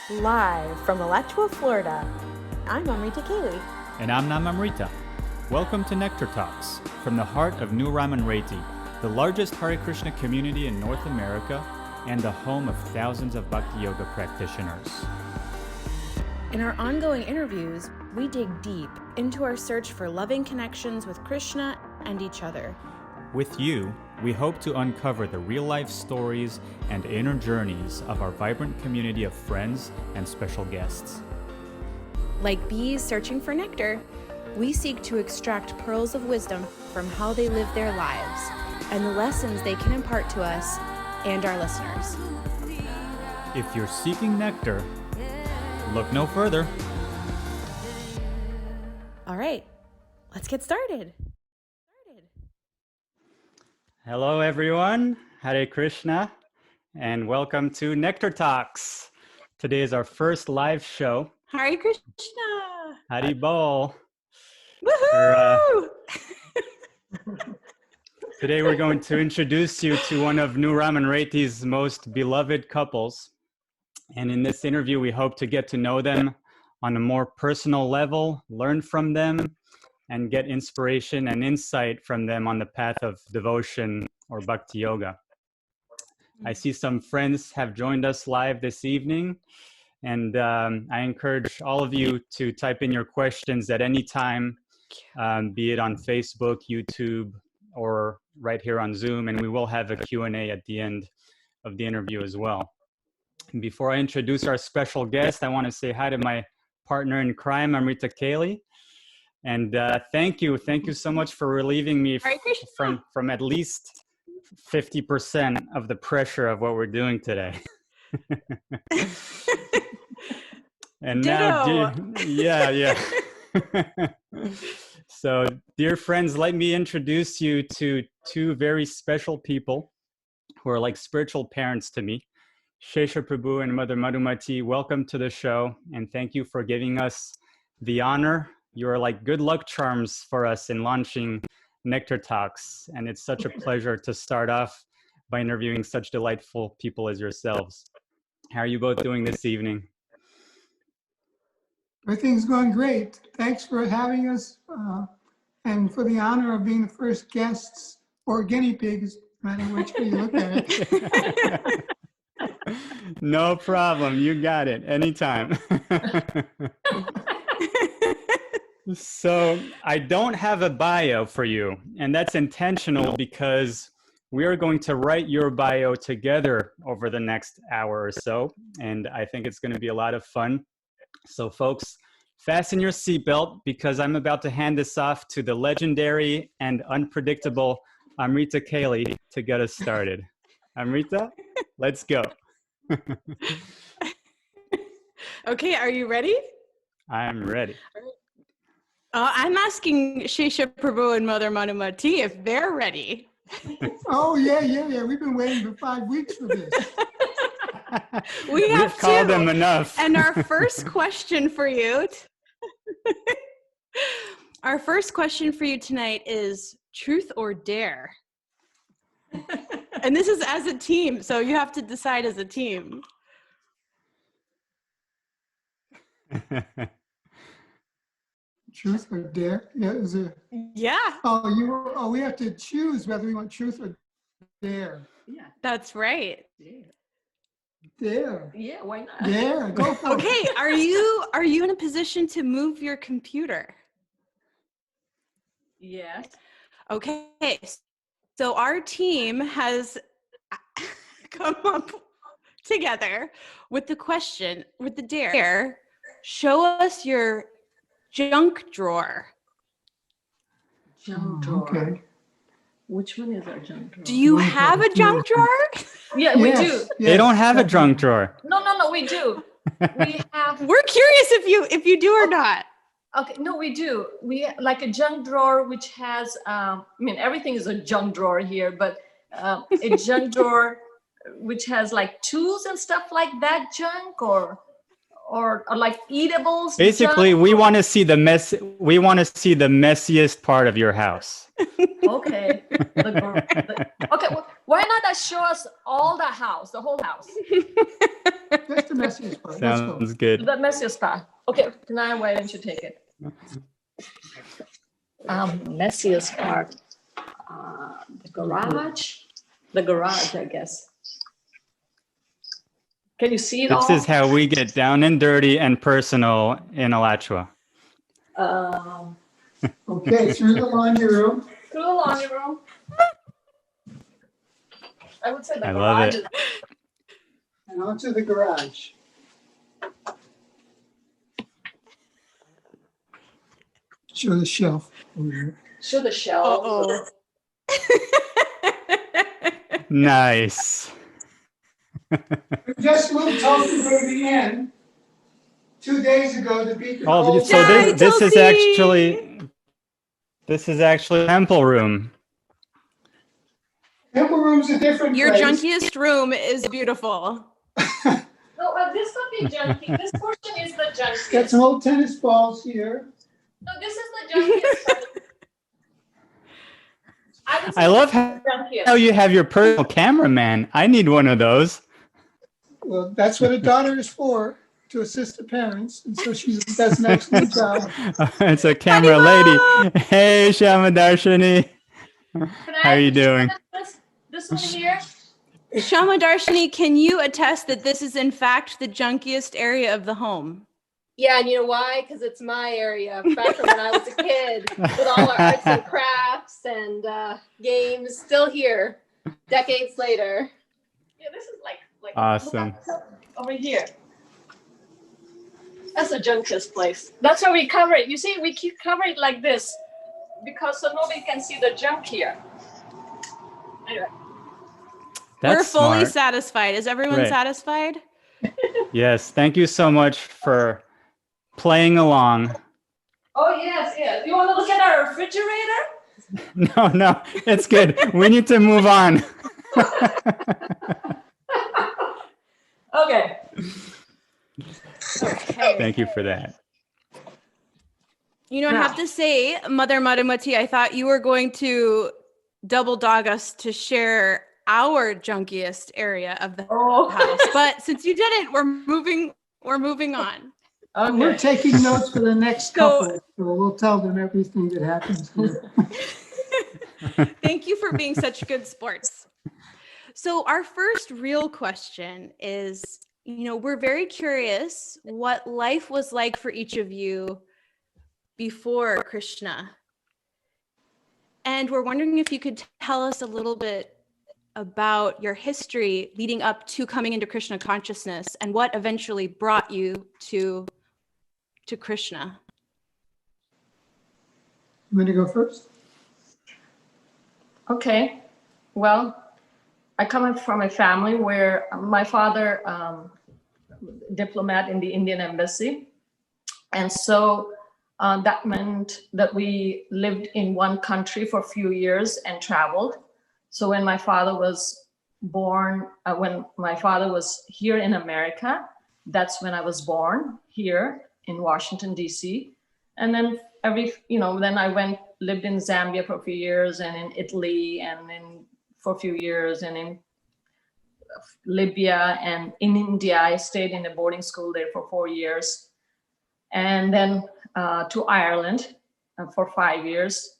Live from Alachua, Florida, I'm Amrita-keli. And I'm Amrita. Welcome to Nectar Talks, from the heart of New Ramanreti, the largest Hare Krishna community in North America and the home of thousands of Bhakti yoga practitioners. In our ongoing interviews, we dig deep into our search for loving connections with Krishna and each other. With you, we hope to uncover the real-life stories and inner journeys of our vibrant community of friends and special guests. Like bees searching for nectar, we seek to extract pearls of wisdom from how they live their lives and the lessons they can impart to us and our listeners. If you're seeking nectar, look no further. All right, let's get started. Hello, everyone. Hare Krishna, and welcome to Nectar Talks. Today is our first live show. Hare Krishna. Hari Bol. Woohoo! Today we're going to introduce you to one of New Ramanreti's most beloved couples. And in this interview, we hope to get to know them on a more personal level, learn from them, and get inspiration and insight from them on the path of devotion or Bhakti yoga. I see some friends have joined us live this evening, and I encourage all of you to type in your questions at any time, be it on Facebook, YouTube, or right here on Zoom, and we will have a Q&A at the end of the interview as well. And before I introduce our special guest, I want to say hi to my partner in crime, Amrita-keli. And thank you so much for relieving me from at least 50% of the pressure of what we're doing today. And Ditto. Yeah. So, dear friends, let me introduce you to two very special people who are like spiritual parents to me. Sesa Prabhu and Mother Madhumati, welcome to the show, and thank you for giving us the honor. You're like good luck charms for us in launching Nectar Talks, and it's such a pleasure to start off by interviewing such delightful people as yourselves. How are you both doing this evening? Everything's going great. Thanks for having us and for the honor of being the first guests or guinea pigs, no matter which way you look at it. No problem. You got it. Anytime. So I don't have a bio for you, and that's intentional because we are going to write your bio together over the next hour or so, and I think it's going to be a lot of fun. So folks, fasten your seatbelt because I'm about to hand this off to the legendary and unpredictable Amrita-keli to get us started. Amrita, let's go. Okay, are you ready? I'm ready. I'm asking Sesa Prabhu and Mother Madhumati if they're ready. Oh, yeah. We've been waiting for 5 weeks for this. We've called them enough. And our first question for you, tonight is truth or dare? And this is as a team, so you have to decide as a team. Truth or dare? Yeah. We have to choose whether we want truth or dare. Yeah. That's right. Dare. Yeah, why not? Dare. Go for it. Okay, are you in a position to move your computer? Yes. Okay. So our team has come up together with the question, with the dare, show us your junk drawer. Junk drawer. Okay. Which one is our junk drawer? Do you have a junk drawer? Yeah, we Yes, do. yes, They don't have a junk drawer. No, we do. We have. We're curious if you do or not. Okay, no, we do. We like a junk drawer which has. Everything is a junk drawer here, but a junk drawer which has like tools and stuff like that. Junk or like eatables. Basically, junk. we want to see the mess. We want to see the messiest part of your house. Okay. Okay. Well, why not show us all the house, the whole house? Just the messiest part. Let's go. Sounds good. The messiest part. Okay, now why don't you take it? Messiest part. The garage. The garage, I guess. Can you see it all? This is how we get down and dirty and personal in Alachua. Okay, through the laundry room. Through the laundry room. I would say the I garage. love it. is- And onto the garage. Show the shelf over there. Show the shelf. Nice. We just moved Tulsi Baby in 2 days ago to be Oh, controlled. so Yay, this is Tulsi! actually temple room. Temple room's a different Your place. junkiest room is beautiful. No, this would be junky. This portion is the Got junkiest. some old tennis balls here. No, this is the junkiest. would say I love this is the junkiest. how you have your personal cameraman. I need one of those. Well, that's what a daughter is for, to assist the parents. And so she does an excellent job. It's a camera lady. Hey, Shamadarshini. Can I How are you just doing? This one here. Shama Darshini, can you attest that this is in fact the junkiest area of the home? Yeah, and you know why? Because it's my area. Back from when I was a kid, with all our arts and crafts and games, still here, decades later. Yeah, this is like Awesome. over here. That's the junkiest place. That's why we cover it. You see, we keep cover it like this because so nobody can see the junk here. Anyway, We're That's fully smart. satisfied. Is everyone Right. satisfied? Yes, thank you so much for playing along. oh yes. You want to look at our refrigerator? No, it's good. We need to move on. Okay. Thank you for that. You know, I have to say, Mother Madhumati, I thought you were going to double dog us to share our junkiest area of the Oh. house. But since you didn't, we're moving on. We're Okay. taking notes for the next So- couple, so we'll tell them everything that happens here. Thank you for being such good sports. So our first real question is, we're very curious what life was like for each of you before Krishna. And we're wondering if you could tell us a little bit about your history leading up to coming into Krishna consciousness and what eventually brought you to Krishna. You want to go first? Okay. Well, I come from a family where my father, diplomat in the Indian embassy, and so that meant that we lived in one country for a few years and traveled. So when my father was born, when my father was here in America, that's when I was born here in Washington, D.C. And then then I lived in Zambia for a few years and in Italy for a few years and in Libya and in India. I stayed in a boarding school there for 4 years. And then to Ireland for 5 years.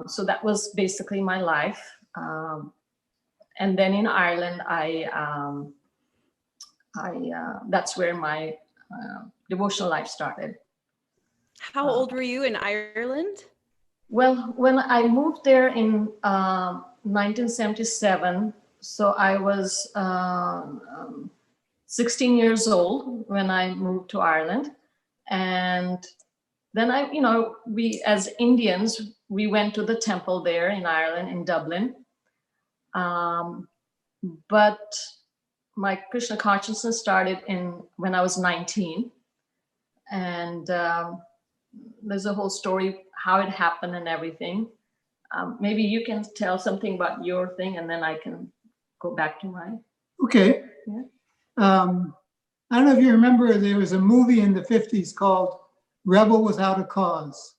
So that was basically my life. And then in Ireland, that's where my devotional life started. How old were you in Ireland? Well, when I moved there in 1977, so I was 16 years old when I moved to Ireland. And then we as Indians, we went to the temple there in Ireland, in Dublin. But my Krishna consciousness started when I was 19. And there's a whole story how it happened and everything. Maybe you can tell something about your thing and then I can go back to mine. Okay. Yeah. I don't know if you remember, there was a movie in the 50s called Rebel Without a Cause.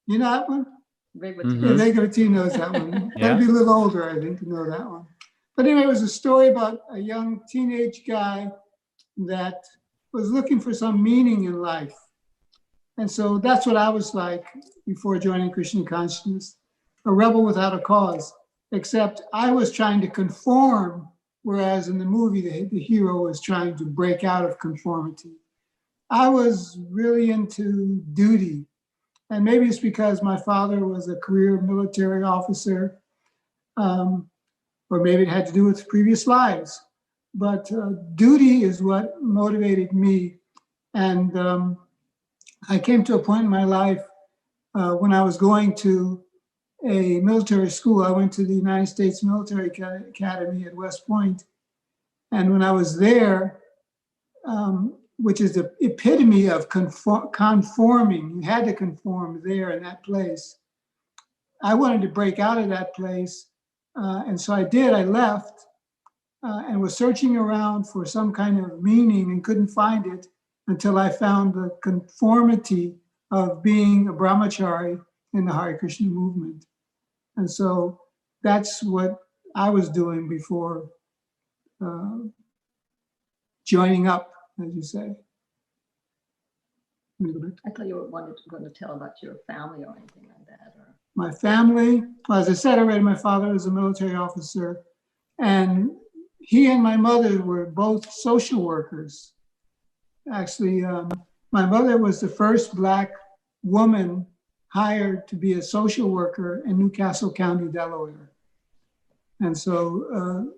You know that one? Yeah, Bhagavati knows that one. Yeah. Gotta be a little older, I think, to know that one. But anyway, it was a story about a young teenage guy that was looking for some meaning in life. And so that's what I was like before joining Krishna consciousness, a rebel without a cause, except I was trying to conform, whereas in the movie, the hero was trying to break out of conformity. I was really into duty. And maybe it's because my father was a career military officer, or maybe it had to do with previous lives. But duty is what motivated me. And I came to a point in my life when I was going to a military school. I went to the United States Military Academy at West Point. And when I was there, which is the epitome of conforming, you had to conform there in that place. I wanted to break out of that place. And so I did. I left and was searching around for some kind of meaning and couldn't find it until I found the conformity of being a brahmachari in the Hare Krishna movement. And so that's what I was doing before joining up, as you say. I thought you were going to tell about your family or anything like that. Or... My family, well, as I said already, my father was a military officer, and he and my mother were both social workers. Actually, my mother was the first Black woman hired to be a social worker in Newcastle County, Delaware. And so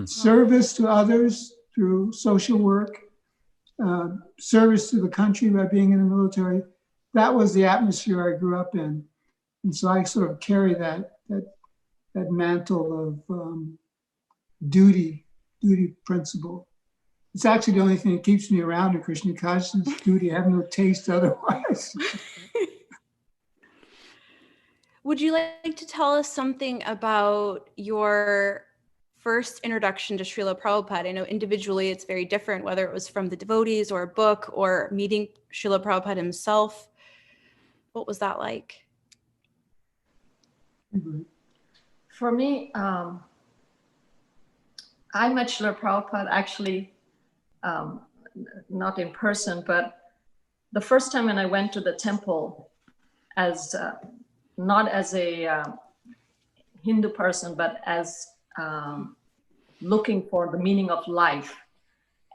service to others through social work, service to the country by being in the military, that was the atmosphere I grew up in. And so I sort of carry that mantle of duty principle. It's actually the only thing that keeps me around in Krishna consciousness, duty. I have no taste otherwise. Would you like to tell us something about your first introduction to Srila Prabhupada? I know individually it's very different, whether it was from the devotees or a book or meeting Srila Prabhupada himself. What was that like? For me, I met Srila Prabhupada actually not in person, but the first time when I went to the temple as not as a Hindu person, but as looking for the meaning of life.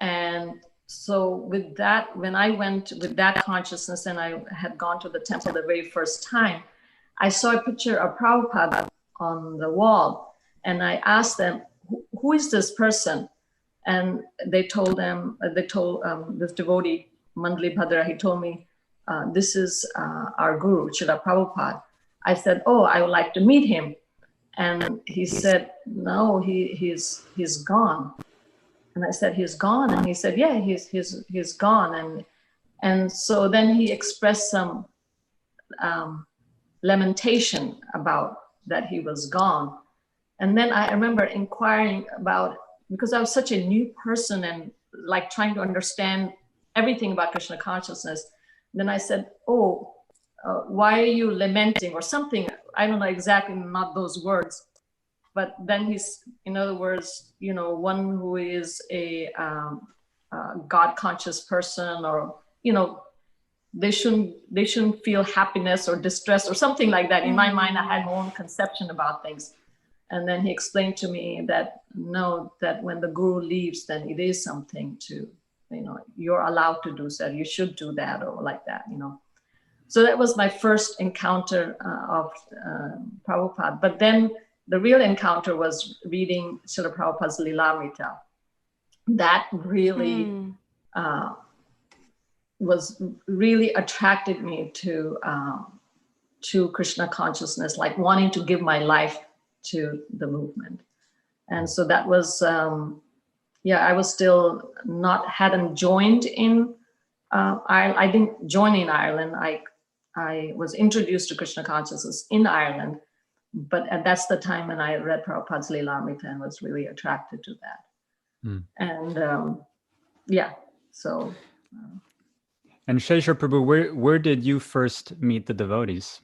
And so with that, when I went with that consciousness and I had gone to the temple the very first time, I saw a picture of Prabhupada on the wall. And I asked them, who is this person? And they told this devotee, Mandli Bhadra, he told me, this is our guru, Srila Prabhupada. I said, oh, I would like to meet him. And he said, no, he's gone. And I said, he's gone? And he said, yeah, he's gone. And so then he expressed some lamentation about that he was gone. And then I remember inquiring about, because I was such a new person and like trying to understand everything about Krishna consciousness. Then I said, oh, why are you lamenting or something? I don't know exactly, not those words. But then he's, in other words, you know, one who is a God conscious person, or, you know, they shouldn't feel happiness or distress or something like that. In my mind, I had my own conception about things. And then he explained to me that, no, that when the guru leaves, then it is something to, you know, you're allowed to do so. You should do that or like that, you know. So that was my first encounter of Prabhupada. But then the real encounter was reading Srila Prabhupada's Lilamrita. That really was really attracted me to Krishna consciousness, like wanting to give my life to the movement. And so that was, I was still hadn't joined in Ireland. I didn't join in Ireland. I was introduced to Krishna consciousness in Ireland, but that's the time when I read Prabhupada's Lilamrita and was really attracted to that. And so. And Shesha Prabhu, where did you first meet the devotees?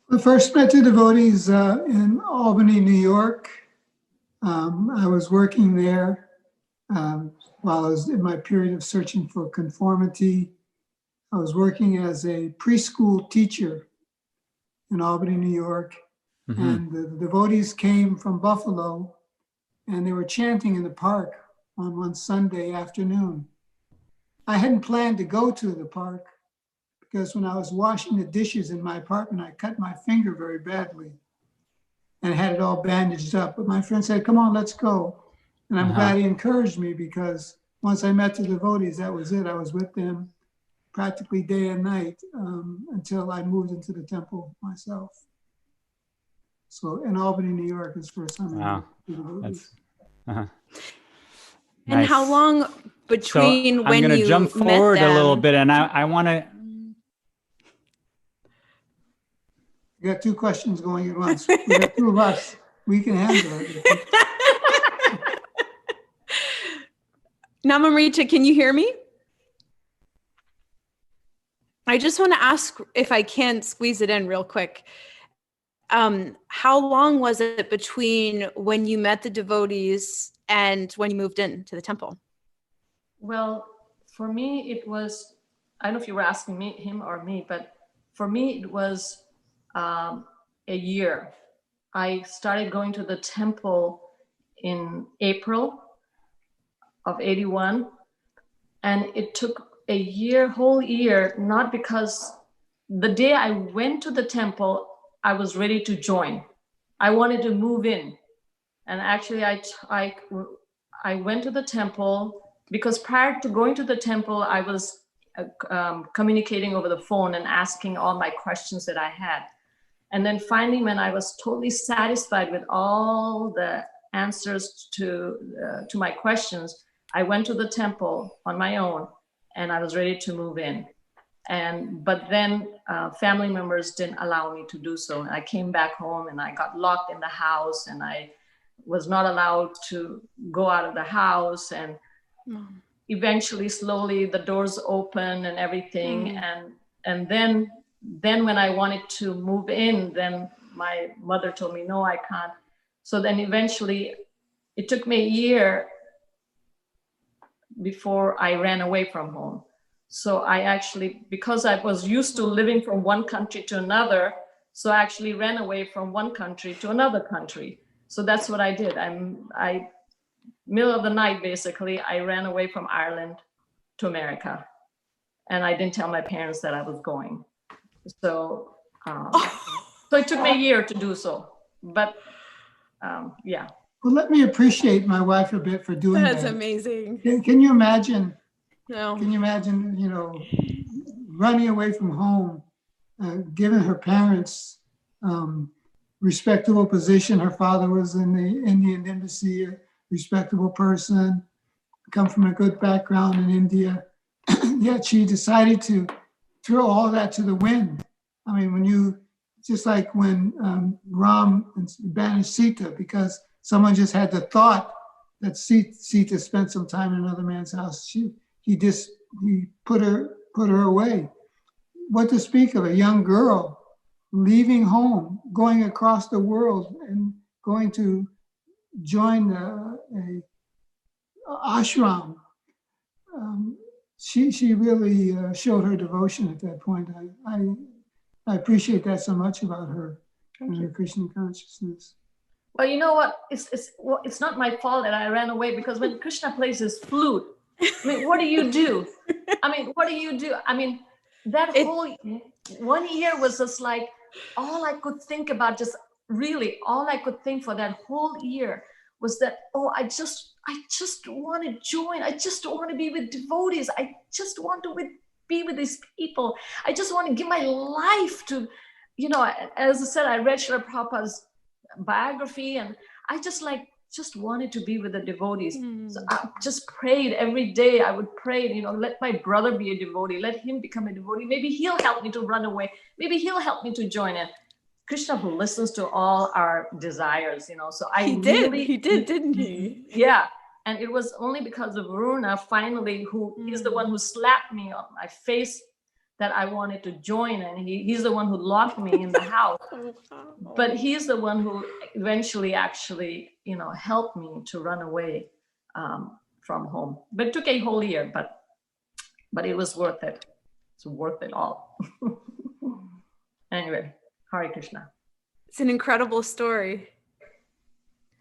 I first met the devotees in Albany, New York. I was working there while I was in my period of searching for conformity. I was working as a preschool teacher in Albany, New York, and the devotees came from Buffalo, and they were chanting in the park on one Sunday afternoon. I hadn't planned to go to the park because when I was washing the dishes in my apartment, I cut my finger very badly and had it all bandaged up. But my friend said, "Come on, let's go." And I'm glad he encouraged me, because once I met the devotees, that was it. I was with them practically day and night until I moved into the temple myself. So in Albany, New York is the first time I met the devotees. And Nice. how long between So when I'm going you to jump met forward a little them? bit, and I want to. You got two questions going at once. We got two of us. We can handle it. Now, Amrita, can you hear me? I just want to ask if I can squeeze it in real quick. How long was it between when you met the devotees and when you moved into the temple? Well, for me, it was, I don't know if you were asking me, him or me, but for me, it was a year. I started going to the temple in April of 81, and it took a year, whole year, not because the day I went to the temple, I was ready to join. I wanted to move in. And actually I went to the temple because prior to going to the temple, I was communicating over the phone and asking all my questions that I had. And then finally, when I was totally satisfied with all the answers to my questions, I went to the temple on my own and I was ready to move in. But then family members didn't allow me to do so. And I came back home and I got locked in the house and I was not allowed to go out of the house. And eventually, slowly, the doors opened and everything. And then when I wanted to move in, then my mother told me, no, I can't. So then eventually, it took me a year before I ran away from home. So I actually, because I was used to living from one country to another, so I actually ran away from one country to another country. So that's what I did. Middle of the night, basically, I ran away from Ireland to America. And I didn't tell my parents that I was going. So, so it took me a year to do so. But yeah. Well, let me appreciate my wife a bit for doing that. That's amazing. Can you imagine? No. Can you imagine, running away from home, given her parents' respectable position? Her father was in the Indian embassy, a respectable person, come from a good background in India. Yet she decided to throw all that to the wind. I mean, just like when Ram banished Sita, because someone just had the thought that Sita spent some time in another man's house. He put her away. What to speak of a young girl leaving home, going across the world and going to join a ashram. She really showed her devotion at that point. I appreciate that so much about her and her Krishna consciousness. Well, you know what? It's not my fault that I ran away, because when Krishna plays his flute, I mean, what do you do? That whole 1 year was just like, all I could think about, just really all I could think for that whole year was that, I just want to join. I just want to be with devotees. I just want to be with these people. I just want to give my life to, as I said, I read Srila Prabhupada's biography, and I just wanted to be with the devotees. So I just prayed every day. I would pray, let my brother be a devotee, let him become a devotee. Maybe he'll help me to run away. Maybe he'll help me to join in. Krishna who listens to all our desires, so he did, didn't he? Yeah. And it was only because of Varuna, finally, he's the one who slapped me on my face that I wanted to join, and he's the one who locked me in the house. But he's the one who eventually actually, helped me to run away from home. But it took a whole year, but it was worth it. It's worth it all. Anyway, Hare Krishna. It's an incredible story.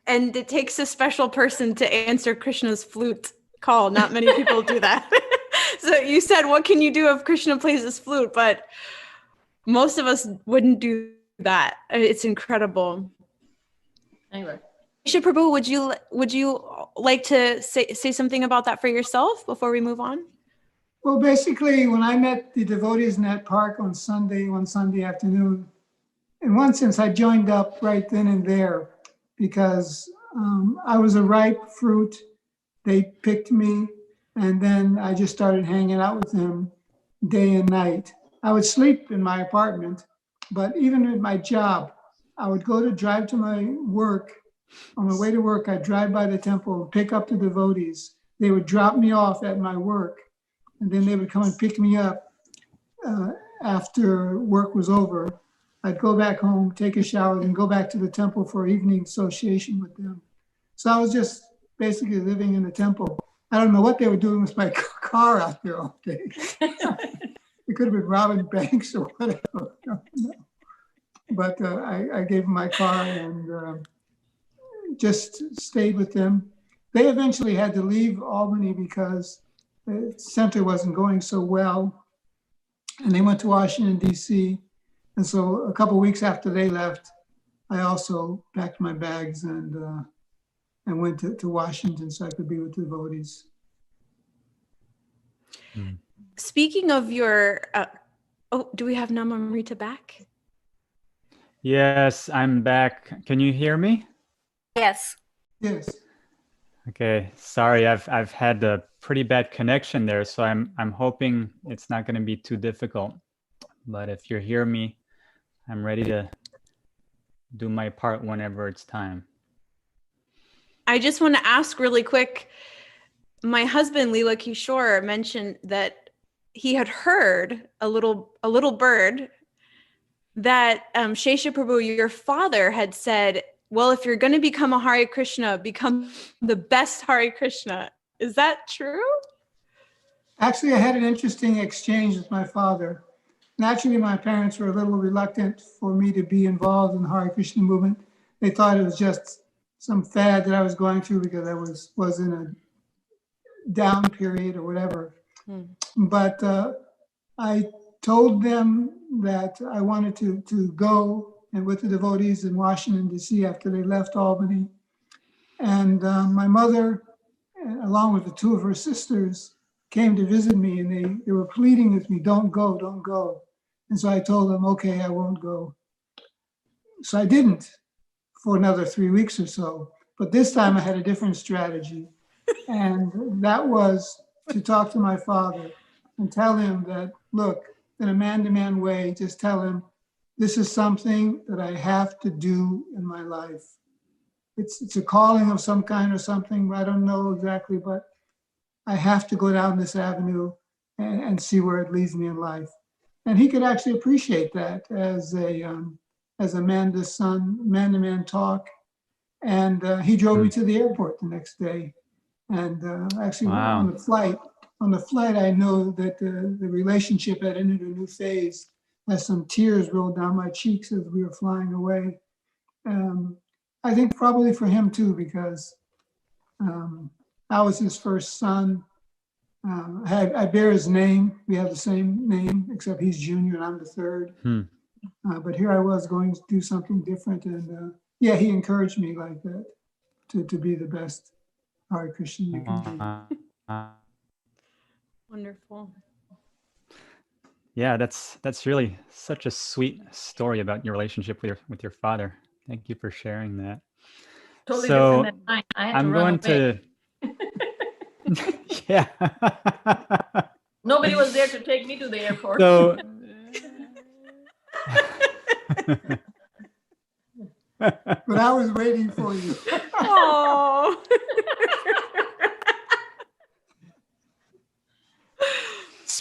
And it takes a special person to answer Krishna's flute call. Not many people do that. So you said, what can you do if Krishna plays his flute? But most of us wouldn't do that. It's incredible. Anyway. Sesha Prabhu, would you like to say something about that for yourself before we move on? Well, basically, when I met the devotees in that park one Sunday afternoon, in one sense, I joined up right then and there because I was a ripe fruit. They picked me, and then I just started hanging out with them day and night. I would sleep in my apartment, but even at my job, I would drive to my work. On my way to work, I'd drive by the temple and pick up the devotees. They would drop me off at my work, and then they would come and pick me up after work was over. I'd go back home, take a shower, and go back to the temple for evening association with them. So I was just basically living in the temple. I don't know what they were doing with my car out there all day. It could have been robbing banks or whatever. But I gave them my car and just stayed with them. They eventually had to leave Albany because the center wasn't going so well. And they went to Washington, D.C. And so a couple of weeks after they left, I also packed my bags and went to Washington so I could be with the devotees. Speaking of your, do we have Amrita back? Yes, I'm back. Can you hear me? Yes. Yes. Okay, sorry, I've had a pretty bad connection there, so I'm hoping it's not going to be too difficult. But if you hear me, I'm ready to do my part whenever it's time. I just want to ask really quick. My husband, Leela Kishore, mentioned that he had heard a little bird that Sesha Prabhu, your father, had said, well, if you're going to become a Hare Krishna, become the best Hare Krishna. Is that true? Actually, I had an interesting exchange with my father. Naturally, my parents were a little reluctant for me to be involved in the Hare Krishna movement. They thought it was just some fad that I was going through because I was in a down period or whatever. But I told them that I wanted to go and with the devotees in Washington, D.C. after they left Albany. And my mother, along with the two of her sisters, came to visit me, and they were pleading with me, don't go, don't go. And so I told them, okay, I won't go. So I didn't for another 3 weeks or so. But this time I had a different strategy. And that was to talk to my father and tell him that, look, in a man-to-man way, just tell him, this is something that I have to do in my life. It's a calling of some kind or something. I don't know exactly, but I have to go down this avenue and see where it leads me in life. And he could actually appreciate that as a man-to-man talk. And he drove me to the airport the next day. And actually, Wow. on the flight, I know that the relationship had entered a new phase as some tears rolled down my cheeks as we were flying away. I think probably for him too, because I was his first son. I bear his name. We have the same name, except he's junior and I'm the third. But here I was going to do something different. And yeah, he encouraged me like that to be the best Hare Krishna you can be. Wonderful. Yeah, that's really such a sweet story about your relationship with your father. Thank you for sharing that. Totally So different than mine. I had to I'm run going away. to yeah. Nobody was there to take me to the airport. So But I was waiting for you. Oh.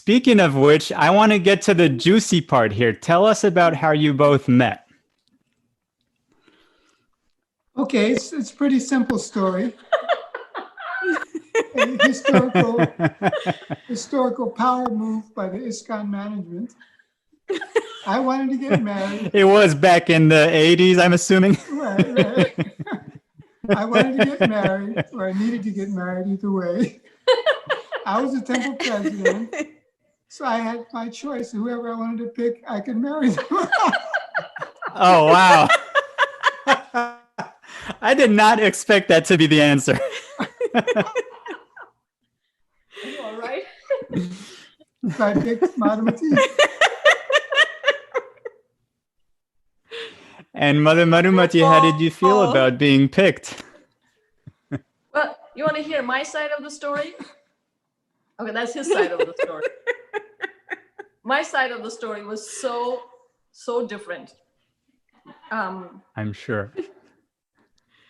speaking of which, I want to get to the juicy part here. Tell us about how you both met. Okay, it's a pretty simple story. historical power move by the ISKCON management. I wanted to get married. It was back in the 80s, I'm assuming. Right. I wanted to get married, or I needed to get married, either way. I was the temple president, so I had my choice. Whoever I wanted to pick, I could marry them. Oh, wow. I did not expect that to be the answer. You all right? So I picked Madhumati. And Mother Madhumati, how did you feel about being picked? Well, you want to hear my side of the story? Okay, that's his side of the story. My side of the story was so different. I'm sure.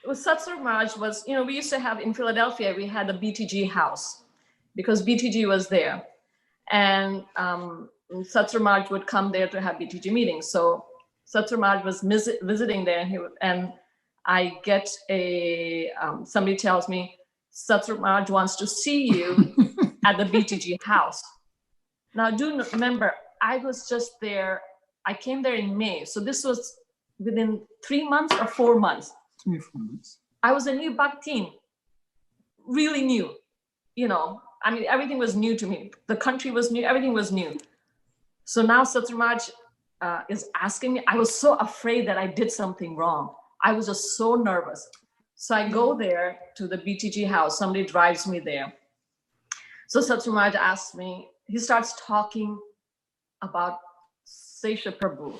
Satsur Maharaj was, we used to have in Philadelphia, we had a BTG house because BTG was there. And Satsur Maharaj would come there to have BTG meetings. So Satsur Maharaj was visiting there, and I get somebody tells me, Satsur Maharaj wants to see you at the BTG house. Now, do remember, I was just there. I came there in May. So this was within 3 months or 4 months. 3 or 4 months. I was a new Bhakti, really new. Everything was new to me. The country was new. Everything was new. So now Satsur Maharaj is asking me. I was so afraid that I did something wrong. I was just so nervous. So I go there to the BTG house. Somebody drives me there. So Satsur Maharaj asks me, he starts talking about Sesa Prabhu.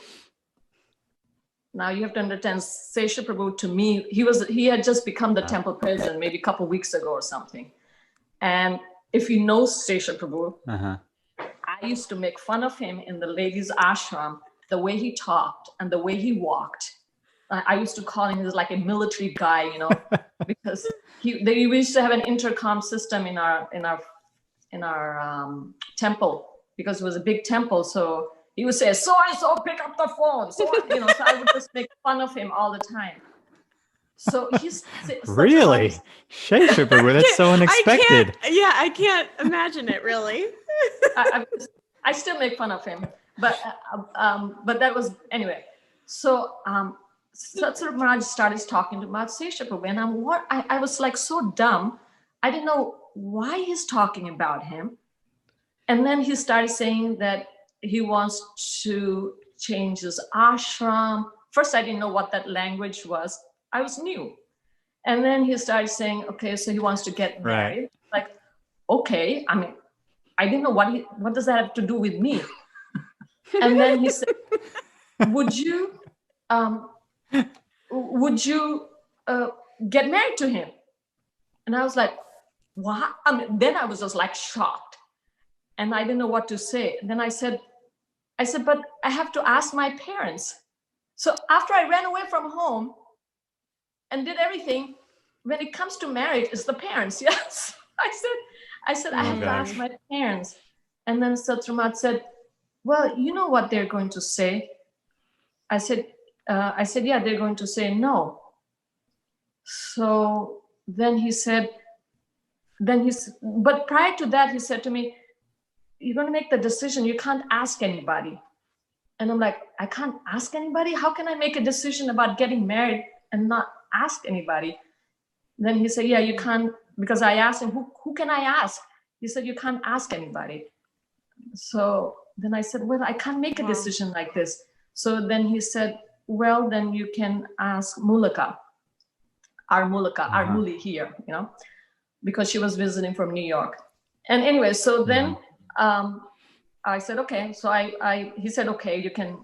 Now you have to understand, Sesa Prabhu to me, he had just become the temple president maybe a couple of weeks ago or something. And if you know Sesa Prabhu, I used to make fun of him in the ladies' ashram, the way he talked and the way he walked. I used to call him, he was like a military guy, because we used to have an intercom system in our temple, because it was a big temple. So he would say, so-and-so, pick up the phone. So I would just make fun of him all the time. So he's really? Sesa Prabhu, that's so unexpected. I can't imagine it, really. I still make fun of him, but that was, anyway. So Satsur Maharaj started talking about Sesa Prabhu, and I was like so dumb. I didn't know why he's talking about him. And then he started saying that he wants to change his ashram. First, I didn't know what that language was. I was new. And then he started saying, okay, so he wants to get married. Right. Like, okay, I didn't know what does that have to do with me? And then he said, would you get married to him? And I was like, what? Then I was just like shocked. And I didn't know what to say. And then I said, but I have to ask my parents. So after I ran away from home and did everything, when it comes to marriage, it's the parents. Yes. I said, I have to ask my parents. And then Satsur Maharaj said, well, you know what they're going to say? I said, yeah, they're going to say no. So then he said, but prior to that, he said to me, you're going to make the decision. You can't ask anybody. And I'm like, I can't ask anybody? How can I make a decision about getting married and not ask anybody? Then he said, yeah, you can't, because I asked him, who can I ask? He said, you can't ask anybody. So then I said, well, I can't make a decision like this. So then he said, well, then you can ask Mulika, our Muli here, because she was visiting from New York. And anyway, so then I said, okay. So he said, okay, you can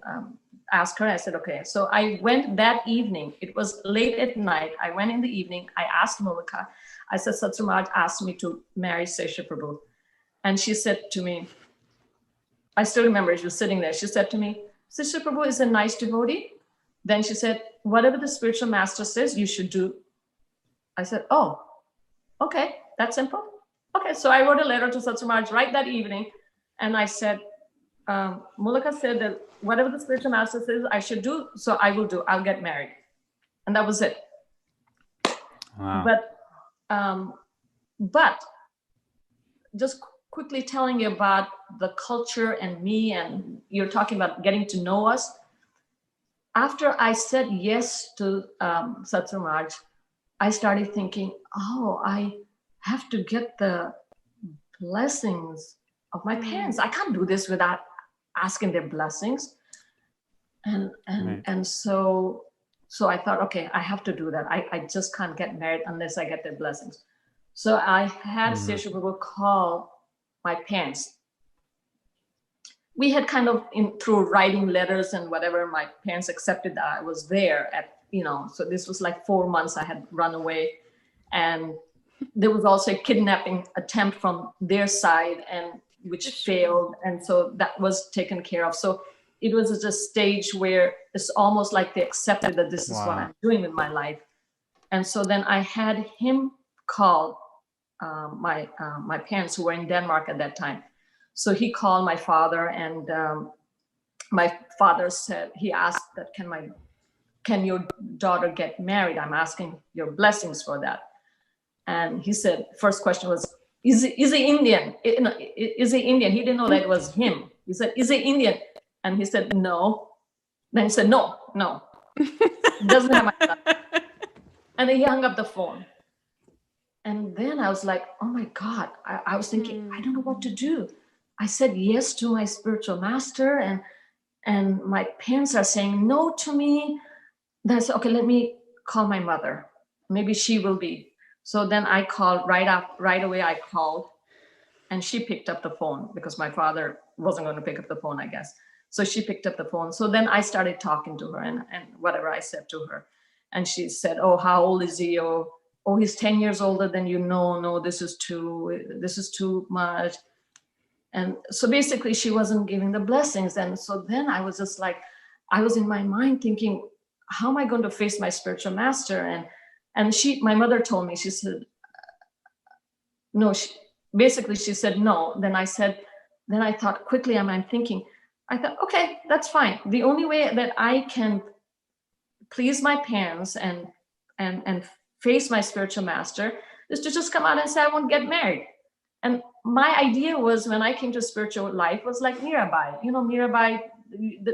ask her. I said, okay. So I went that evening. It was late at night. I went in the evening. I asked Mulika. I said, Satsur Maharaj asked me to marry Sesa Prabhu. And she said to me, I still remember she was sitting there. She said to me, Sesa Prabhu is a nice devotee. Then she said, whatever the spiritual master says, you should do. I said, oh, okay, that's simple. Okay, so I wrote a letter to Satsur Maharaj right that evening. And I said, Mulika said that whatever the spiritual master says I should do, so I will do. I'll get married. And that was it. Wow. But just quickly telling you about the culture and me, and you're talking about getting to know us. After I said yes to Satsumaj, I started thinking, oh, I have to get the blessings of my parents. I can't do this without asking their blessings. And so I thought, okay, I have to do that. I just can't get married unless I get their blessings. So I had Sesa Prabhu call my parents. We had kind of, through writing letters and whatever, my parents accepted that I was there at, so this was like 4 months I had run away. And there was also a kidnapping attempt from their side, and which failed. And so that was taken care of. So it was at a stage where it's almost like they accepted that this is what I'm doing with my life. And so then I had him call my parents, who were in Denmark at that time. So he called my father, and my father said, he asked that, can your daughter get married? I'm asking your blessings for that. And he said, first question was, is he Indian? Is he Indian? He didn't know that it was him. He said, is he Indian? And he said, no. Then he said, no. Doesn't have my son. And then he hung up the phone. And then I was like, oh my God. I was thinking, I don't know what to do. I said yes to my spiritual master, and my parents are saying no to me. Then I said, okay, let me call my mother. Maybe she will be. So then I called right away. I called, and she picked up the phone because my father wasn't going to pick up the phone, I guess. So she picked up the phone. So then I started talking to her, and whatever I said to her. And she said, oh, how old is he? Oh, he's 10 years older than you. No, this is too much. And so basically she wasn't giving the blessings. And so then I was just like, I was in my mind thinking, how am I going to face my spiritual master? And my mother told me, she said, no, she said no. Then I thought quickly, I'm thinking, I thought, okay, that's fine. The only way that I can please my parents and face my spiritual master is to just come out and say, I won't get married. And my idea was, when I came to spiritual life, was like Mirabai. Mirabai,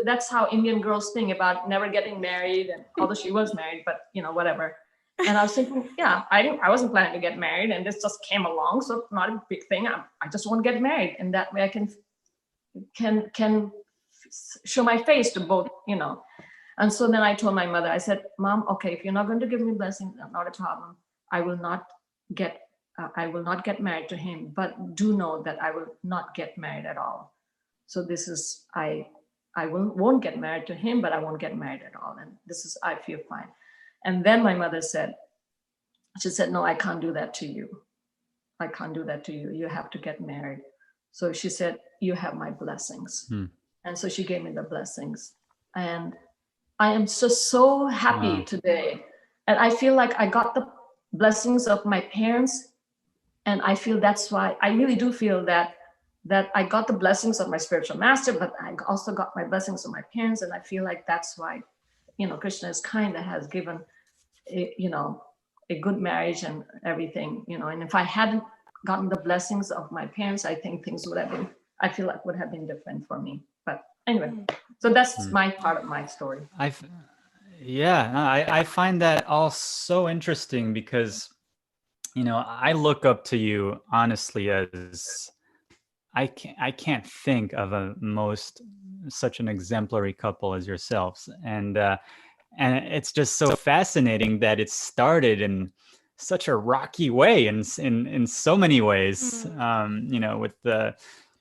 that's how Indian girls think about never getting married. And although she was married, but whatever. And I was thinking, I wasn't planning to get married, and this just came along. So not a big thing. I just want to get married. And that way I can show my face to both, And so then I told my mother, I said, Mom, okay, if you're not going to give me blessings, not a problem. I will not get married to him, but do know that I will not get married at all. So this is, I won't get married to him, but I won't get married at all. And this is, I feel fine. And then my mother said, no, I can't do that to you. I can't do that to you. You have to get married. So she said, you have my blessings. And so she gave me the blessings. And I am so happy today. And I feel like I got the blessings of my parents. And I feel that's why, I really do feel that I got the blessings of my spiritual master, but I also got my blessings of my parents. And I feel like that's why, Krishna has given, a good marriage and everything, and if I hadn't gotten the blessings of my parents, I think things would have been different for me. But anyway, so that's my part of my story. I find that all so interesting because, I look up to you honestly as I can't think of such an exemplary couple as yourselves. And it's just so fascinating that it started in such a rocky way in so many ways, with the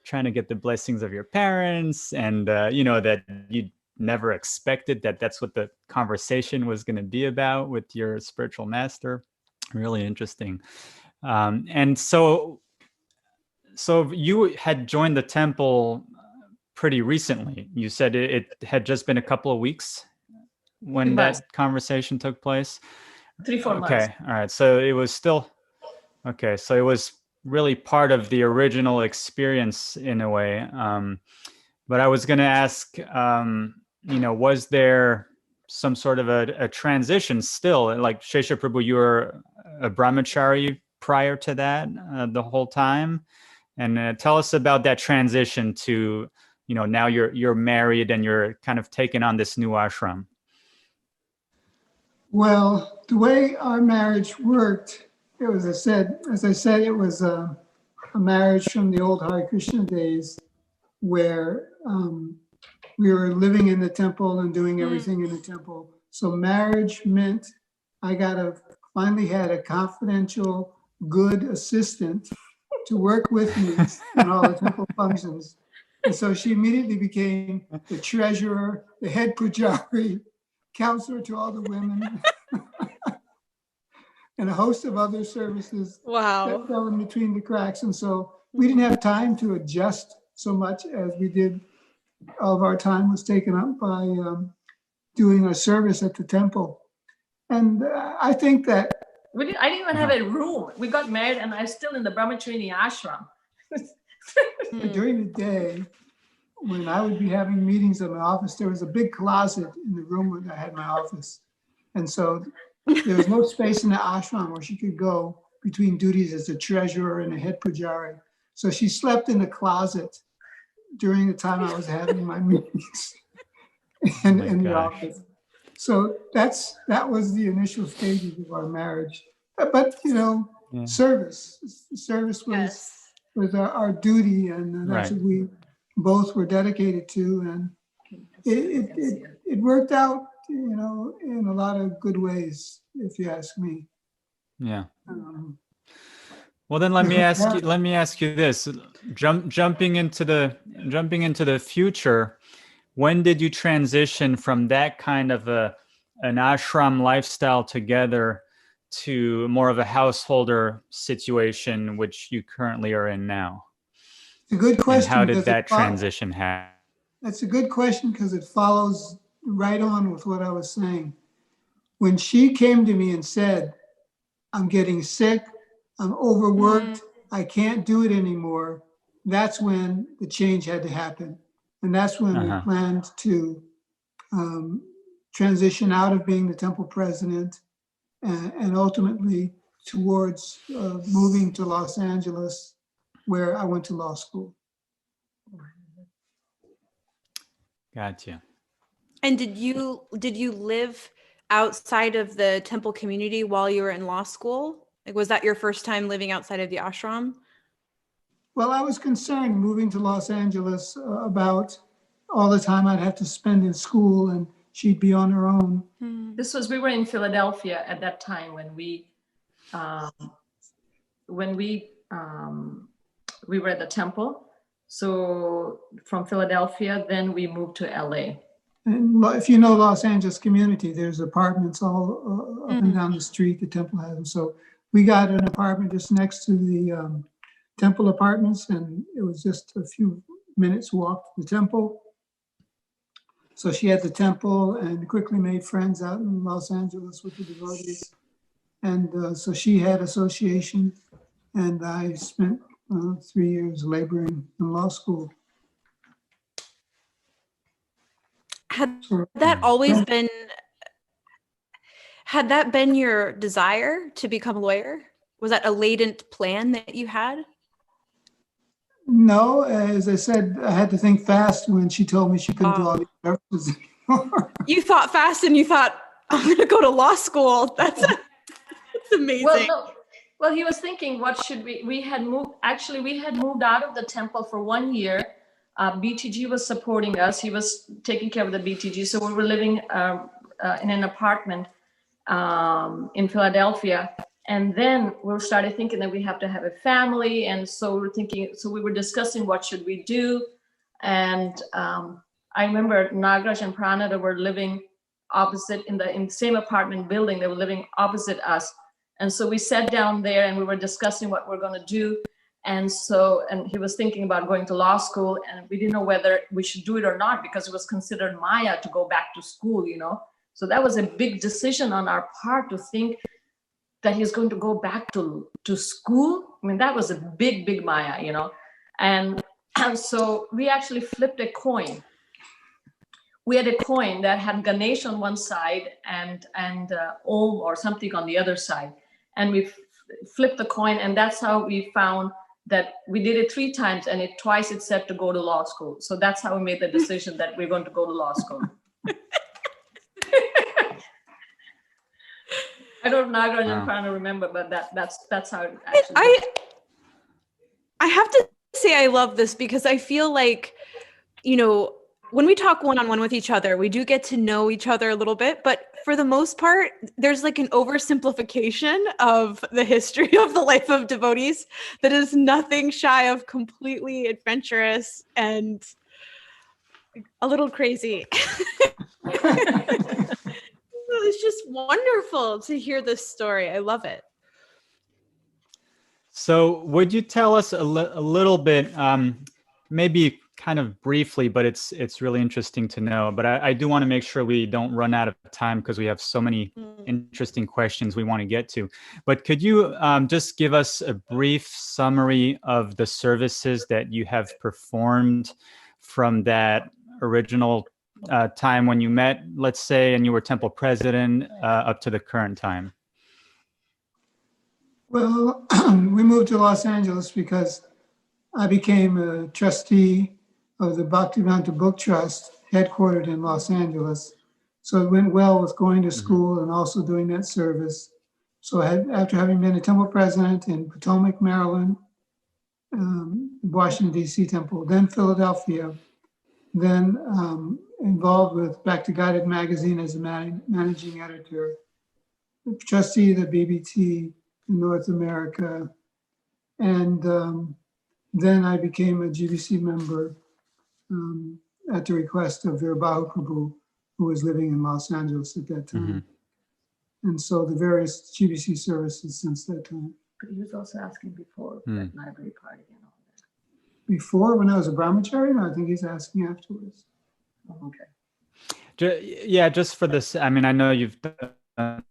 trying to get the blessings of your parents, and that you never expected that's what the conversation was going to be about with your spiritual master. Really interesting. And so you had joined the temple pretty recently. You said it had just been a couple of weeks when that conversation took place. 3-4 months. Okay. All right. So it was still, okay. So it was really part of the original experience in a way. But I was going to ask, was there some sort of a transition still? Like Sesa Prabhu, you were a brahmachari prior to that the whole time. And tell us about that transition to, now you're married and you're kind of taking on this new ashram. Well, the way our marriage worked, it was, as I said, it was a marriage from the old Hare Krishna days where we were living in the temple and doing everything in the temple. So marriage meant I finally had a confidential, good assistant to work with me in all the temple functions. And so she immediately became the treasurer, the head pujari, counselor to all the women, and a host of other services that fell in between the cracks. And so we didn't have time to adjust so much as we did. All of our time was taken up by doing a service at the temple. And I think that I didn't even have a room. We got married and I'm still in the Brahmacharini ashram. during the day, when I would be having meetings in my office, there was a big closet in the room where I had my office. And so there was no space in the ashram where she could go between duties as a treasurer and a head pujari. So she slept in the closet during the time I was having my meetings in the office. So that was the initial stages of our marriage. But service was our duty, and that's what we both were dedicated to, and it worked out, in a lot of good ways, if you ask me. Yeah. Well, then let me ask you this: jumping into the future, when did you transition from that kind of an ashram lifestyle together to more of a householder situation, which you currently are in now? It's a good question. And how did that transition happen? That's a good question because it follows right on with what I was saying. When she came to me and said, I'm getting sick, I'm overworked, I can't do it anymore, that's when the change had to happen. And that's when we planned to transition out of being the temple president and ultimately towards moving to Los Angeles, where I went to law school. Gotcha. And did you live outside of the temple community while you were in law school? Like, was that your first time living outside of the ashram? Well, I was concerned moving to Los Angeles about all the time I'd have to spend in school, and she'd be on her own. We were in Philadelphia at that time when we were at the temple. So from Philadelphia, then we moved to LA. And if you know Los Angeles community, there's apartments all up and down the street. The temple has them. So we got an apartment just next to the temple apartments, and it was just a few minutes walk to the temple. So she had the temple and quickly made friends out in Los Angeles with the devotees. And so she had association, and I spent 3 years laboring in law school. Had that been your desire to become a lawyer? Was that a latent plan that you had? No, as I said, I had to think fast when she told me she couldn't do all these services anymore. You thought fast and you thought, I'm going to go to law school. That's amazing. Well, he was thinking, what should we had moved out of the temple for 1 year. BTG was supporting us. He was taking care of the BTG. So we were living in an apartment in Philadelphia. And then we started thinking that we have to have a family. And so we were discussing what should we do. And I remember Nagraj and Pranada were living opposite in the same apartment building. They were living opposite us. And so we sat down there and we were discussing what we're going to do. And he was thinking about going to law school, and we didn't know whether we should do it or not because it was considered Maya to go back to school, So that was a big decision on our part to think that he's going to go back to school. I mean, that was a big, big Maya, And so we actually flipped a coin. We had a coin that had Ganesh on one side and Om or something on the other side. And we flipped the coin, and that's how we found that we did it 3 times, and twice it said to go to law school. So that's how we made the decision that we're going to go to law school. I don't know, I'm trying to remember, but that's how it actually I have to say I love this, because I feel like, when we talk one-on-one with each other, we do get to know each other a little bit, but for the most part, there's like an oversimplification of the history of the life of devotees that is nothing shy of completely adventurous and a little crazy. It's just wonderful to hear this story. I love it. So would you tell us a little bit, maybe kind of briefly, but it's really interesting to know, but I do want to make sure we don't run out of time, because we have so many interesting questions we want to get to. But could you just give us a brief summary of the services that you have performed from that original time when you met, let's say, and you were temple president, up to the current time? Well, we moved to Los Angeles because I became a trustee of the Bhaktivedanta Book Trust, headquartered in Los Angeles. So it went well with going to school and also doing that service. So after having been a temple president in Potomac, Maryland, Washington, D.C. temple, then Philadelphia, then involved with Bhakti Guided magazine as a managing editor, trustee of the BBT in North America, and then I became a GBC member at the request of Virbahu Prabhu, who was living in Los Angeles at that time. And so the various GBC services since that time. But he was also asking before that library party and all that. Before, when I was a brahmachari? No, I think he's asking afterwards. Oh, okay. Yeah, just for this, I mean, I know you've done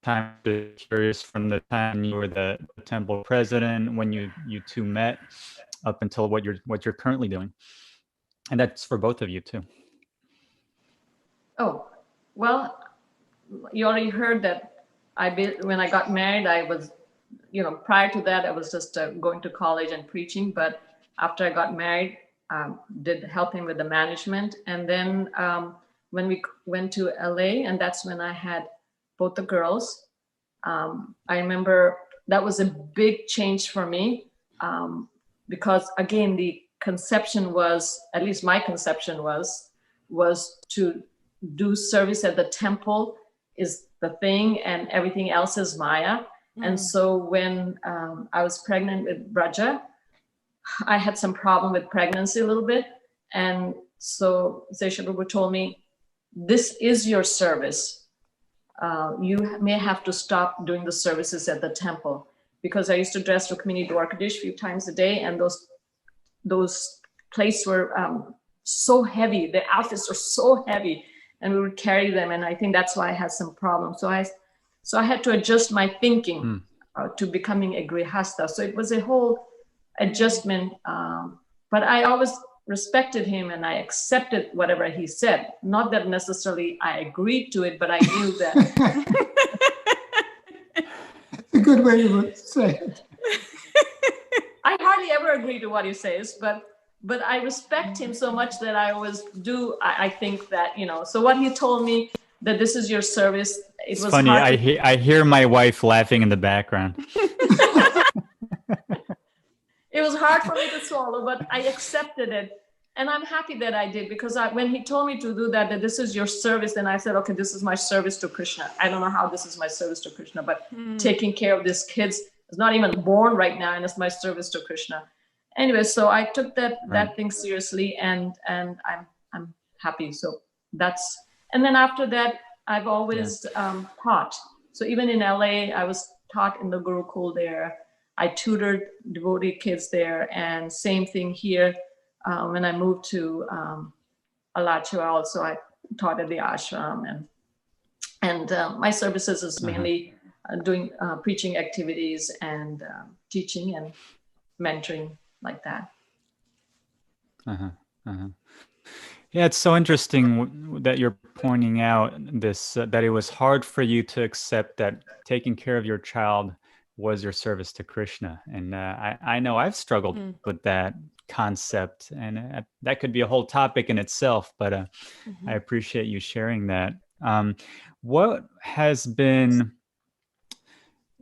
time, curious from the time you were the temple president, when you two met, up until what you're currently doing, and that's for both of you too. Oh, well, you already heard that when I got married, I was, prior to that, I was just going to college and preaching. But after I got married, did help him with the management, and then when we went to LA, and that's when I had both the girls. I remember that was a big change for me, because again, the conception was, at least my conception was to do service at the temple is the thing, and everything else is Maya. And so when I was pregnant with Braja, I had some problem with pregnancy a little bit. And so Sesa Prabhu told me, this is your service. You may have to stop doing the services at the temple, because I used to dress Rukmini Dwarkadish a few times a day, and those plates were so heavy. The outfits were so heavy, and we would carry them. And I think that's why I had some problems. So I had to adjust my thinking to becoming a grihasta. So it was a whole adjustment. But I always respected him, and I accepted whatever he said. Not that necessarily I agreed to it, but I knew that. A good way to say it. I hardly ever agree to what he says, but I respect him so much that I always do. I think that, so what he told me, that this is your service. It's funny. I hear my wife laughing in the background. It was hard for me to swallow, but I accepted it. And I'm happy that I did, because when he told me to do that this is your service, then I said, okay, this is my service to Krishna. I don't know how this is my service to Krishna, but taking care of these kids is not even born right now, and it's my service to Krishna. Anyway, so I took that thing seriously, and I'm happy. So and then after that, I've always taught. So even in LA, I was taught in the Gurukul there. I tutored devotee kids there, and same thing here. When I moved to Alachua, also I taught at the ashram, and my services is mainly doing preaching activities and teaching and mentoring like that. Yeah, it's so interesting that you're pointing out this, that it was hard for you to accept that taking care of your child was your service to Krishna. And I know I've struggled with that concept, and that could be a whole topic in itself, but I appreciate you sharing that. What has been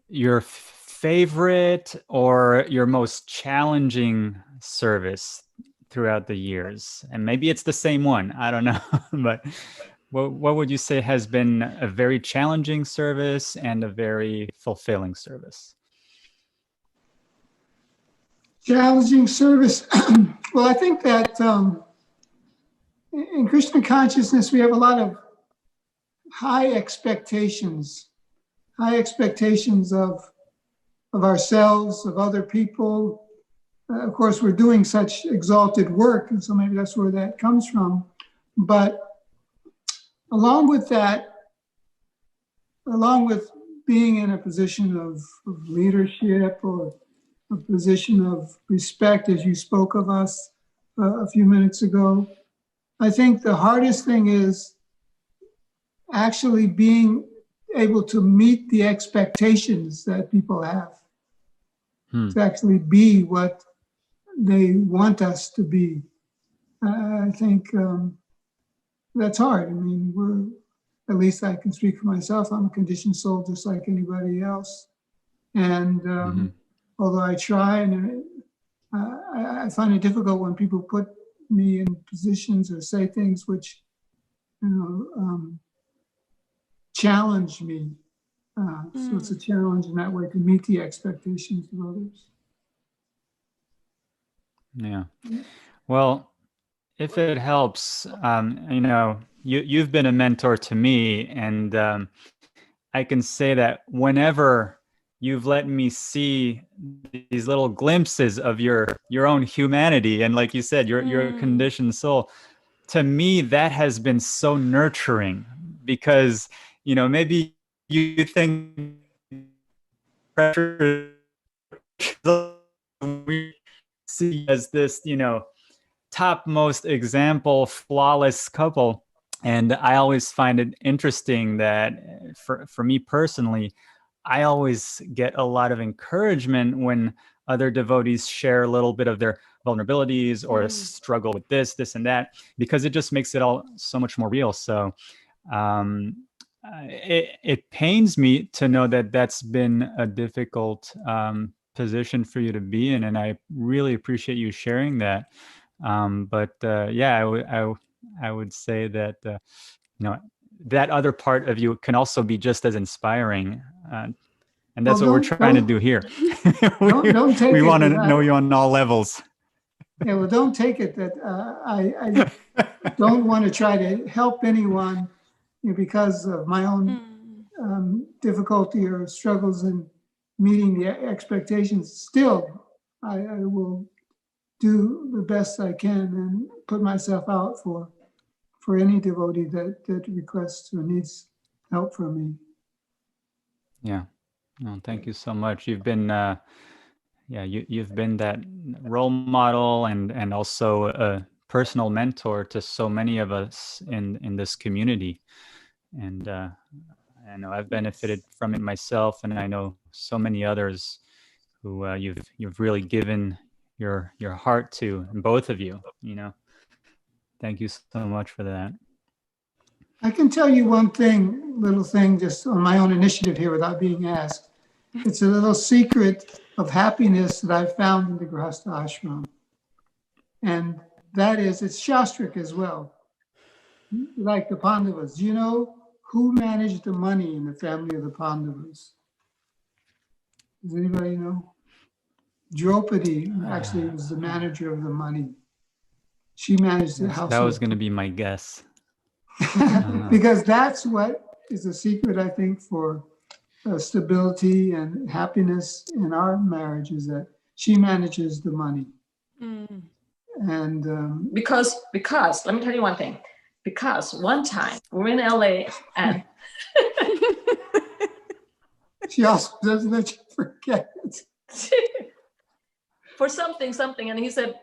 your favorite or your most challenging service throughout the years? And maybe it's the same one, I don't know, but what would you say has been a very challenging service and a very fulfilling service? Challenging service. Well, I think that in Krishna consciousness, we have a lot of high expectations of ourselves, of other people. Of course, we're doing such exalted work, and so maybe that's where that comes from. But along with that, along with being in a position of leadership or a position of respect, as you spoke of us a few minutes ago, I think the hardest thing is actually being able to meet the expectations that people have, to actually be what they want us to be. I think that's hard. I mean, at least I can speak for myself. I'm a conditioned soul just like anybody else. And although I try, and I find it difficult when people put me in positions or say things which, challenge me. So it's a challenge in that way to meet the expectations of others. Yeah. Well, if it helps, you've been a mentor to me, and I can say that whenever you've let me see these little glimpses of your own humanity, and like you said, you're a conditioned soul, to me that has been so nurturing, because maybe you think pressure we see as this topmost example, flawless couple. And I always find it interesting that for me personally, I always get a lot of encouragement when other devotees share a little bit of their vulnerabilities or struggle with this and that, because it just makes it all so much more real. So it pains me to know that that's been a difficult position for you to be in, and I really appreciate you sharing that. I would say that that other part of you can also be just as inspiring, and that's what we're trying to do here. Don't take we it want to that know you on all levels. Yeah, well, don't take it that I don't want to try to help anyone because of my own difficulty or struggles in meeting the expectations. Still, I will do the best I can and put myself out for any devotee that requests or needs help from me. Yeah. No, thank you so much. You've been you've been that role model and also a personal mentor to so many of us in this community. And I know I've benefited from it myself, and I know so many others who you've really given your heart to, and both of you. Thank you so much for that. I can tell you one little thing, just on my own initiative here without being asked. It's a little secret of happiness that I found in the Grihastha ashram. And that is, it's Shastric as well. Like the Pandavas. Do you know who managed the money in the family of the Pandavas? Does anybody know? Draupadi actually was the manager of the money. She managed the household. That was going to be my guess. Because that's what is the secret, I think, for stability and happiness in our marriage, is that she manages the money. And because let me tell you one thing. Because one time we were in LA and she also doesn't let you forget it. For something, and he said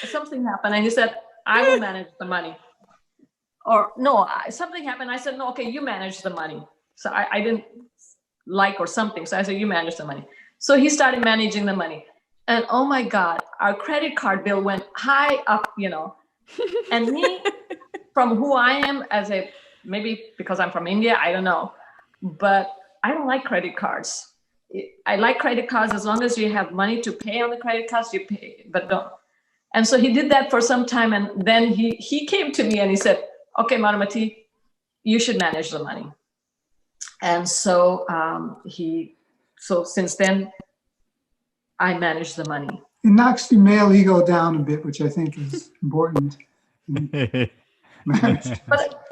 something happened, and he said, I will manage the money. Or no, something happened. I said, no, okay, you manage the money. So I didn't like or something. So I said, you manage the money. So he started managing the money. And oh my God, our credit card bill went high up, and me, from who I am maybe because I'm from India, I don't know, but I don't like credit cards. I like credit cards as long as you have money to pay on the credit cards, you pay, but don't. And so he did that for some time. And then he came to me and he said, okay, Madhumati, you should manage the money. And so so since then, I manage the money. It knocks the male ego down a bit, which I think is important. But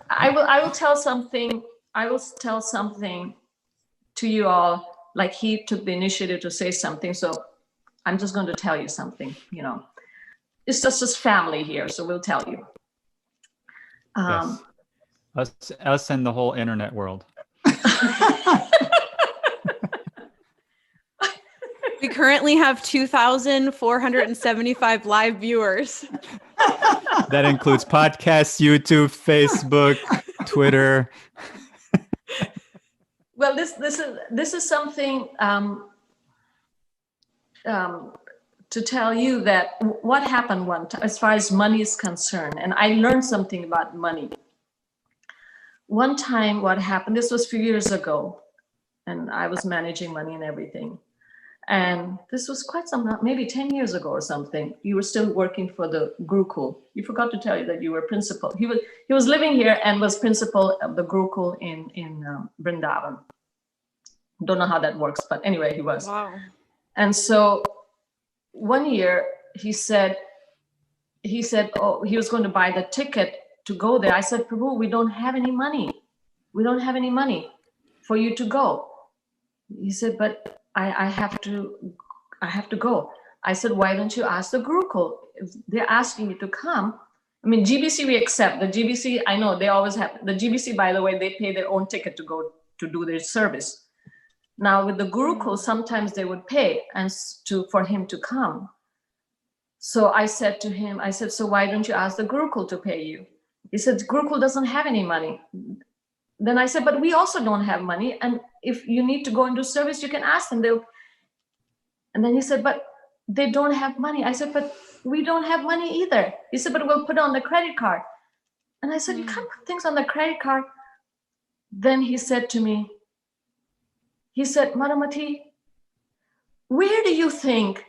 I will tell something. I will tell something to you all. Like he took the initiative to say something, so I'm just going to tell you something. It's just his family here, so we'll tell you. Yes. Us and the whole internet world. We currently have 2,475 live viewers. That includes podcasts, YouTube, Facebook, Twitter. Well, this is something to tell you that what happened one time as far as money is concerned, and I learned something about money. One time, what happened? This was a few years ago, and I was managing money and everything. And this was quite some, maybe 10 years ago or something. You were still working for the Gurukul. You forgot to tell you that you were principal. He was living here and was principal of the Gurukul in Vrindavan. Don't know how that works, but anyway, he was. Wow. And so one year he said, oh, he was going to buy the ticket to go there. I said, Prabhu, we don't have any money. We don't have any money for you to go. He said, but I have to go. I said, why don't you ask the Gurukul? If they're asking you to come. I mean, GBC we accept. The GBC, I know they always have. The GBC, by the way, they pay their own ticket to go to do their service. Now with the Gurukul, sometimes they would pay for him to come. So I said to him, so why don't you ask the Gurukul to pay you? He said, Gurukul doesn't have any money. Then I said, but we also don't have money. And if you need to go and do service, you can ask them. And then he said, but they don't have money. I said, but we don't have money either. He said, but we'll put it on the credit card. And I said, you can't put things on the credit card. Then he said to me, Madhumati, where do you think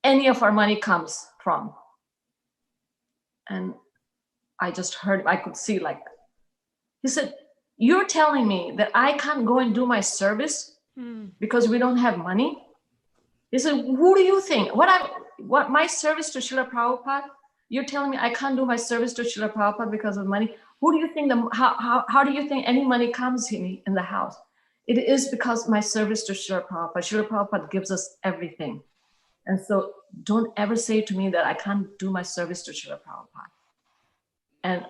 any of our money comes from? And I just heard, I could see he said, you're telling me that I can't go and do my service because we don't have money? He said, who do you think? What my service to Srila Prabhupada? You're telling me I can't do my service to Srila Prabhupada because of money? Who do you think, how do you think any money comes in the house? It is because my service to Srila Prabhupada. Srila Prabhupada gives us everything. And so don't ever say to me that I can't do my service to Srila Prabhupada. And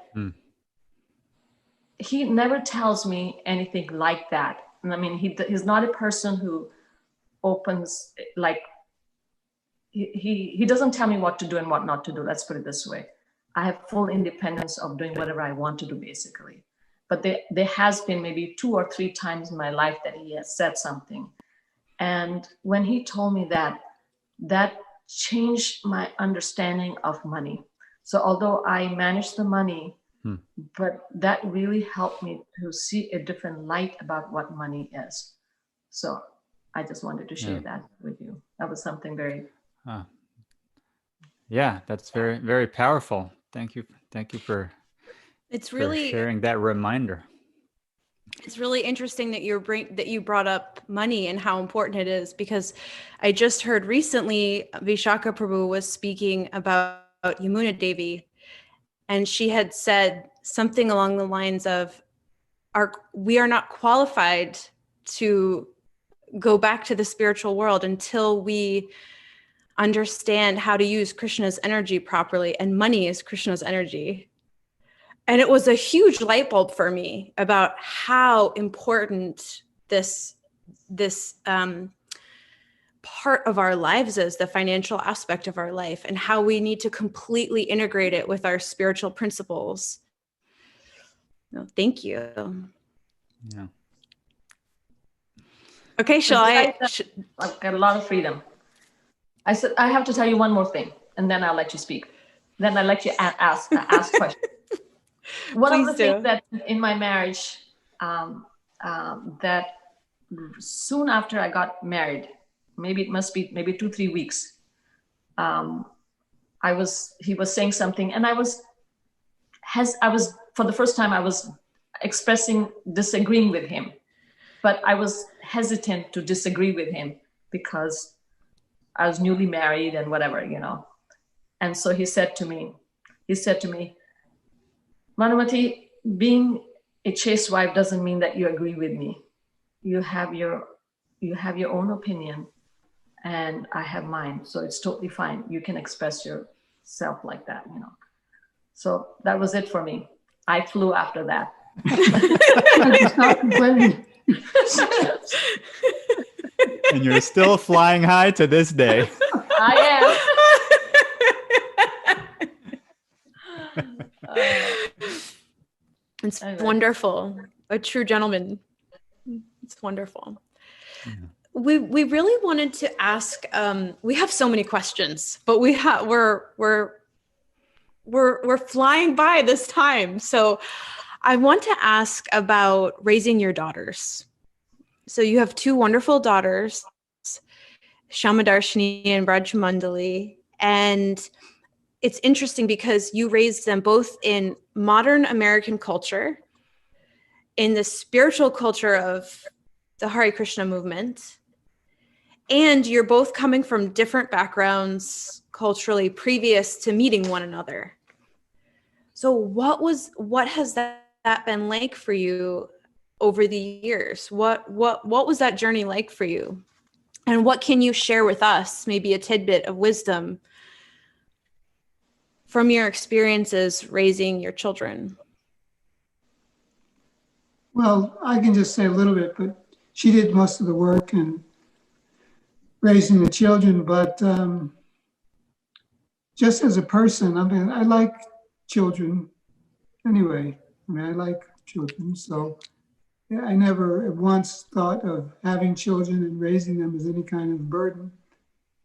he never tells me anything like that. And I mean, he's not a person who opens, he doesn't tell me what to do and what not to do. Let's put it this way. I have full independence of doing whatever I want to do, basically. But there has been maybe 2 or 3 times in my life that he has said something. And when he told me that changed my understanding of money. So although I manage the money, but that really helped me to see a different light about what money is. So I just wanted to share that with you. That was something very... Yeah, that's very, very powerful. Thank you for sharing that reminder. It's really interesting that you brought up money and how important it is, because I just heard recently Vishaka Prabhu was speaking about Yamuna Devi, and she had said something along the lines of, we are not qualified to go back to the spiritual world until we understand how to use Krishna's energy properly, and money is Krishna's energy. And it was a huge light bulb for me about how important this part of our lives is, the financial aspect of our life, and how we need to completely integrate it with our spiritual principles. No, thank you. Yeah. Okay, shall I? I've got a lot of freedom. I said, I have to tell you one more thing, and then I'll let you speak. Then I'll let you ask questions. One of the things that in my marriage, that soon after I got married, maybe 2-3 weeks, he was saying something, and I was for the first time I was disagreeing with him, but I was hesitant to disagree with him because I was newly married and whatever, And so he said to me, Madhumati, being a chaste wife doesn't mean that you agree with me. You have your own opinion, and I have mine. So it's totally fine. You can express yourself like that, So that was it for me. I flew after that. Stop complaining. And you're still flying high to this day. I am. It's wonderful. A true gentleman. It's wonderful. Yeah. We really wanted to ask. We have so many questions, but we're flying by this time. So I want to ask about raising your daughters. So you have two wonderful daughters, Shamadarshini and Brajamandali, and it's interesting because you raised them both in modern American culture, in the spiritual culture of the Hare Krishna movement, and you're both coming from different backgrounds culturally previous to meeting one another. So what has that been like for you over the years? What was that journey like for you? And what can you share with us, maybe a tidbit of wisdom from your experiences raising your children? Well, I can just say a little bit, but she did most of the work in raising the children. But just as a person, I mean, I like children anyway. I like children. So I never once thought of having children and raising them as any kind of burden.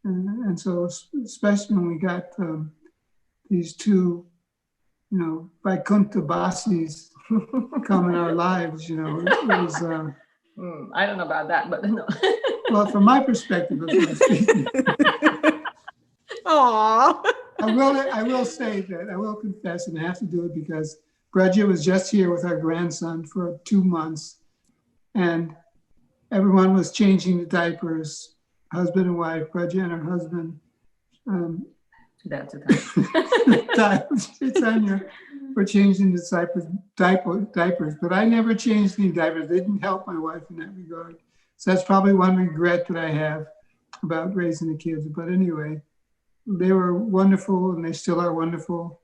And so, especially when we got these two, Vaikuntha Basis come in our lives, it was... I don't know about that, but no. Well, from my perspective, that's what I'm speaking. Aww. I will say that, I will confess, and I have to do it because Braja was just here with our grandson for 2 months, and everyone was changing the diapers, husband and wife, Braja and her husband. That's it. Chaitanya were changing the diapers, but I never changed any diapers. They didn't help my wife in that regard. So that's probably one regret that I have about raising the kids. But anyway, they were wonderful, and they still are wonderful,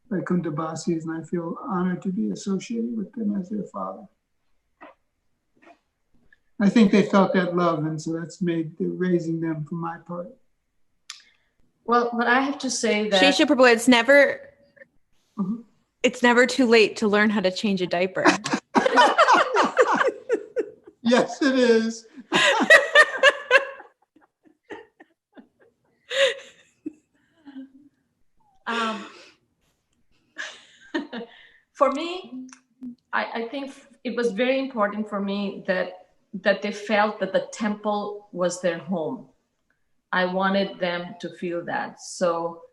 Vaikuntha Basis, and I feel honored to be associated with them as their father. I think they felt that love, and so that's made raising them for my part. Well, but I have to say that Shesha Prabhu, it's never too late to learn how to change a diaper. Yes, it is. For me, I think it was very important for me that they felt that the temple was their home. I wanted them to feel that. So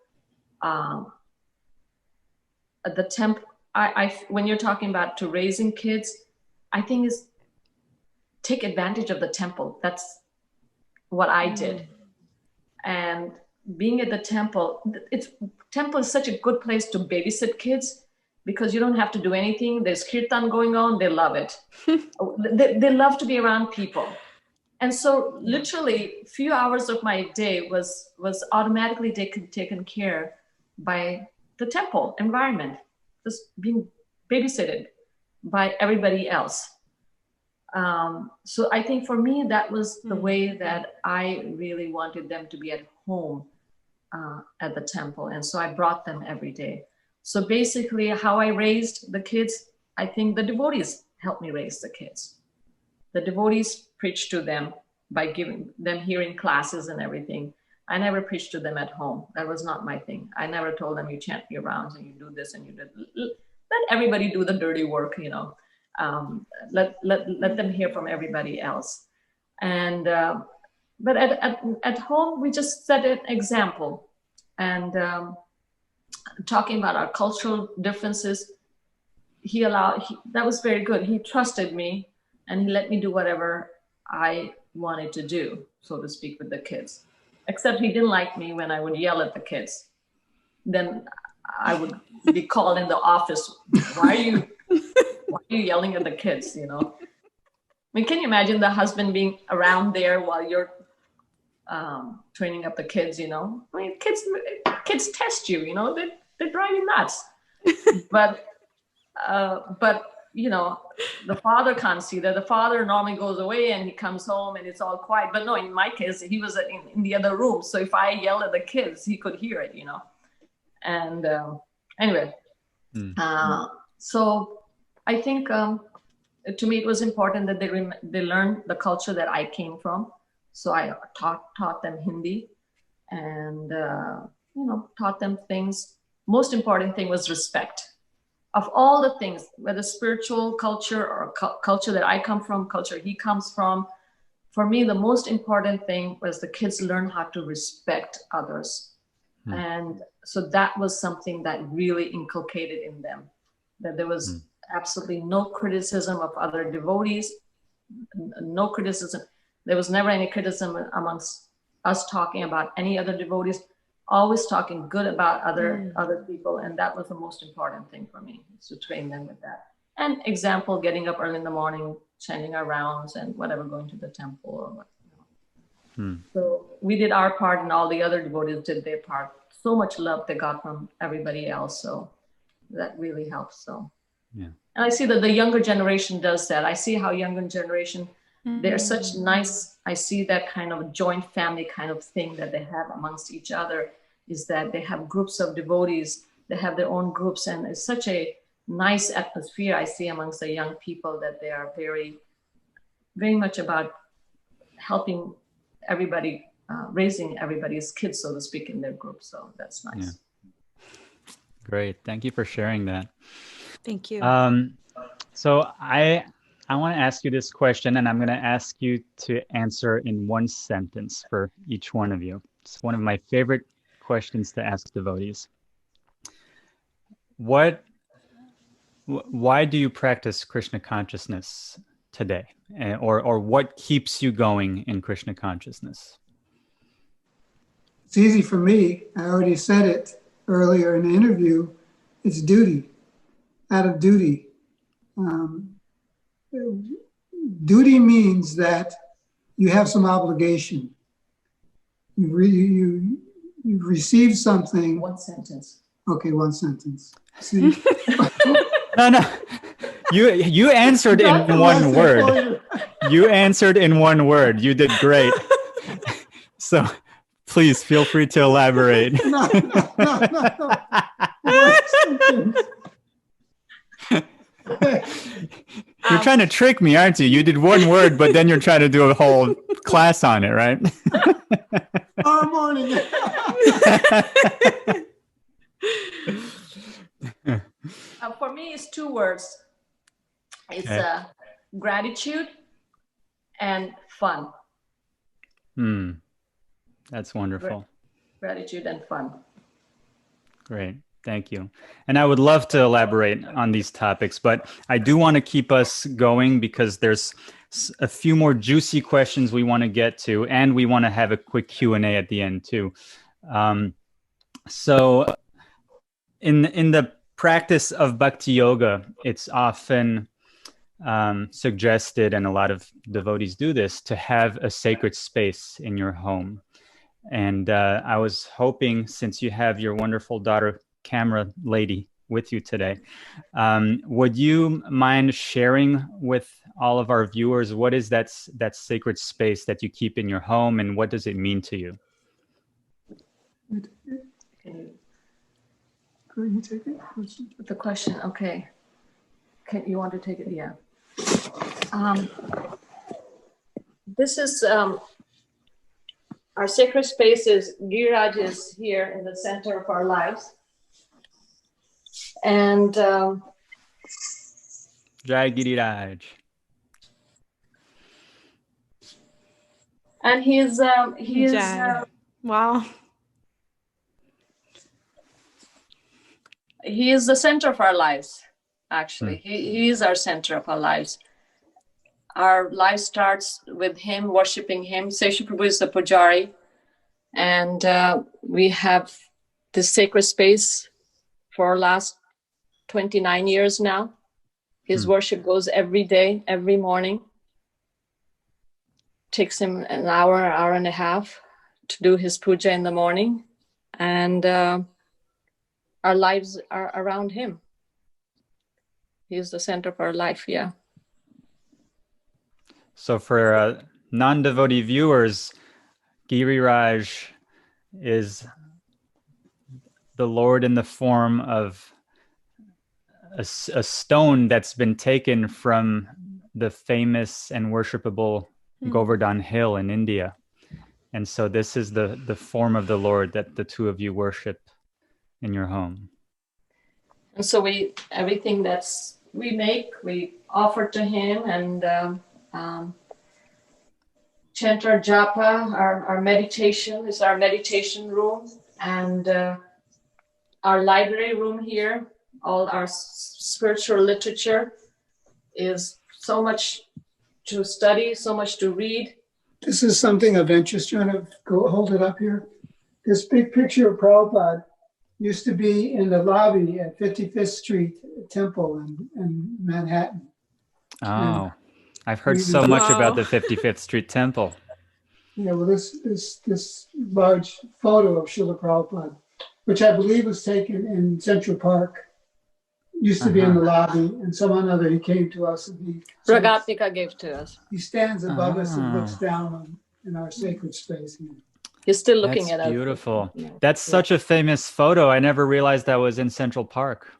the temple, when you're talking about to raising kids, I think is take advantage of the temple. That's what I did. And being at the temple, temple is such a good place to babysit kids because you don't have to do anything. There's kirtan going on. They love it. They love to be around people. And so literally a few hours of my day was automatically taken care by the temple environment, just being babysitted by everybody else. So I think for me, that was the way that I really wanted them to be at home at the temple. And so I brought them every day. So basically how I raised the kids, I think the devotees helped me raise the kids. The devotees preach to them by giving them hearing classes and everything. I never preached to them at home. That was not my thing. I never told them you chant your rounds and you do this and you do. Let everybody do the dirty work, you know. Let them hear from everybody else. And but at home we just set an example, and talking about our cultural differences. That was very good. He trusted me and he let me do whatever I wanted to do, so to speak, with the kids. Except he didn't like me when I would yell at the kids. Then I would be called in the office. Why are you yelling at the kids, you know? I mean, can you imagine the husband being around there while you're training up the kids, you know? I mean, kids test you, you know, they drive you nuts. But you know, the father can't see that. The father normally goes away and he comes home and it's all quiet. But no, in my case, he was in the other room. So if I yell at the kids, he could hear it, you know. And anyway, so I think to me it was important that they learn the culture that I came from. So I taught them Hindi, and you know, taught them things. Most important thing was respect. Of all the things, whether spiritual culture or culture that I come from, culture he comes from, for me, the most important thing was the kids learn how to respect others. And so that was something that really inculcated in them, that there was absolutely no criticism of other devotees, no criticism. There was never any criticism amongst us talking about any other devotees, always talking good about other people. And that was the most important thing for me, is to train them with that. And example, getting up early in the morning, chanting our rounds and whatever, going to the temple or what. You know. So we did our part and all the other devotees did their part. So much love they got from everybody else. So that really helps. So, yeah. And I see that the younger generation does that. I see how younger generation, they're such nice, I see that kind of joint family kind of thing that they have amongst each other, is that they have groups of devotees, they have their own groups, and it's such a nice atmosphere I see amongst the young people, that they are very, very much about helping everybody, raising everybody's kids, so to speak, in their group. So that's nice. Yeah. Great. Thank you for sharing that. Thank you. So I want to ask you this question, and I'm going to ask you to answer in one sentence for each one of you. It's one of my favorite questions to ask devotees. Why do you practice Krishna consciousness today? Or what keeps you going in Krishna consciousness? It's easy for me. I already said it earlier in the interview. It's duty, out of duty. Duty means that you have some obligation. You've received something. One sentence. Okay, one sentence. See? No. You answered in one word. You answered in one word. You did great. So please feel free to elaborate. No. One sentence. You're trying to trick me, aren't you? You did one word, but then you're trying to do a whole class on it, right? Tomorrow morning. For me, it's two words. It's gratitude and fun. That's wonderful. Gratitude and fun. Great. Thank you. And I would love to elaborate on these topics, but I do want to keep us going because there's a few more juicy questions we want to get to, and we want to have a quick Q&A at the end too. So in the practice of Bhakti Yoga, it's often suggested, and a lot of devotees do this, to have a sacred space in your home. And I was hoping, since you have your wonderful daughter, camera lady, with you today, would you mind sharing with all of our viewers what is that sacred space that you keep in your home, and what does it mean to you? Can you take it? The question, okay. You want to take it? Yeah. This is our sacred space. Is Giriraj is here in the center of our lives, and Jai Giriraj. and he is Jai. Wow. he is the center of our lives. Actually, he is our center of our lives. Our life starts with him, worshiping him. Sesha Prabhu is the pujari, and we have this sacred space for our last 29 years now. His worship goes every day, every morning. Takes him an hour and a half to do his puja in the morning, and our lives are around him. He is the center of our life, yeah. So for non-devotee viewers, Giriraj is the Lord in the form of a stone that's been taken from the famous and worshipable Govardhan Hill in India. And so this is the form of the Lord that the two of you worship in your home. And so everything that's we make, we offer to him, and chant our japa, our meditation is our meditation room, and our library room here, all our spiritual literature is so much to study, so much to read. This is something of interest. You want to go hold it up here? This big picture of Prabhupada used to be in the lobby at 55th Street Temple in Manhattan. Oh, And I've heard so much about the 55th Street Temple. Yeah, well, this large photo of Srila Prabhupada, which I believe was taken in Central Park, used to be in the lobby, and someone other, he came to us and he Ragatika gave to us. He stands above us and looks down in our sacred space here. He's still looking at us. Beautiful. That's such a famous photo. I never realized that was in Central Park.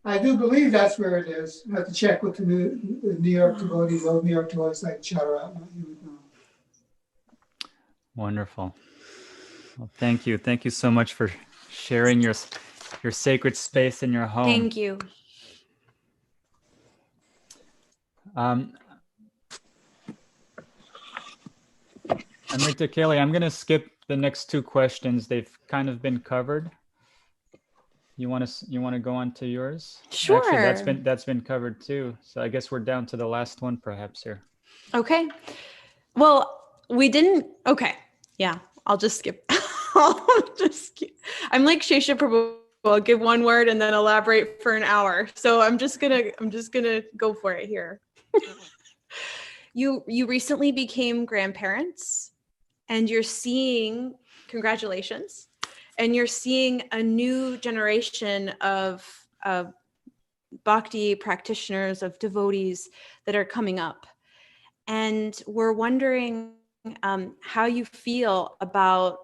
I do believe that's where it is. I have to check with the New York devotees, old New York devotees like Charat. You would know. Wonderful. Well, thank you. Thank you so much for sharing your sacred space in your home. Thank you. Amrita-keli, I'm going to skip the next two questions. They've kind of been covered. You want to go on to yours? Sure. Actually, that's been covered too. So I guess we're down to the last one perhaps here. Okay. Well, we didn't. Okay. Yeah. I'll just skip. I'm like Sesha Prabhu. I'll give one word and then elaborate for an hour. So I'm just gonna go for it here. You recently became grandparents, and you're seeing, congratulations, and you're seeing a new generation of Bhakti practitioners, of devotees that are coming up. And we're wondering how you feel about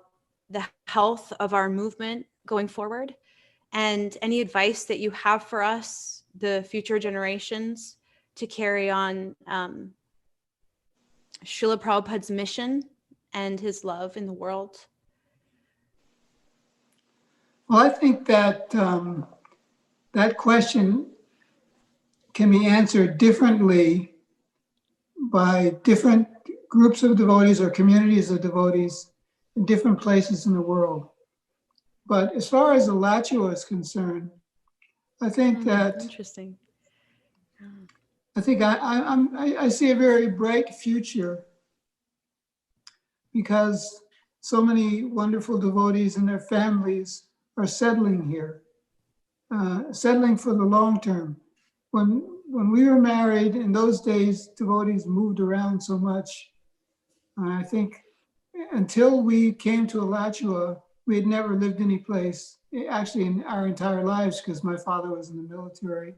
the health of our movement going forward, and any advice that you have for us, the future generations, to carry on Srila Prabhupada's mission and his love in the world. Well, I think that that question can be answered differently by different groups of devotees or communities of devotees in different places in the world. But as far as Alachua is concerned, I think that Interesting. I think I see a very bright future because so many wonderful devotees and their families are settling here, settling for the long term. When we were married, in those days, devotees moved around so much. I think until we came to Alachua, we had never lived any place, actually in our entire lives, because my father was in the military,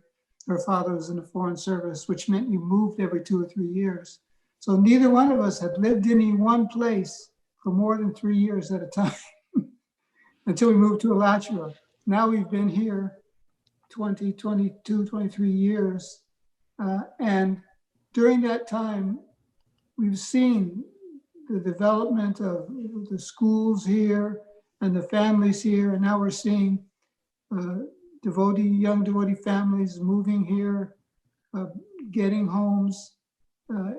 her father was in the foreign service, which meant you moved every 2 or 3 years. So neither one of us had lived in any one place for more than 3 years at a time until we moved to Alachua. Now we've been here 20, 22, 23 years. And during that time, we've seen the development of the schools here and the families here, and now we're seeing young devotee families moving here, getting homes.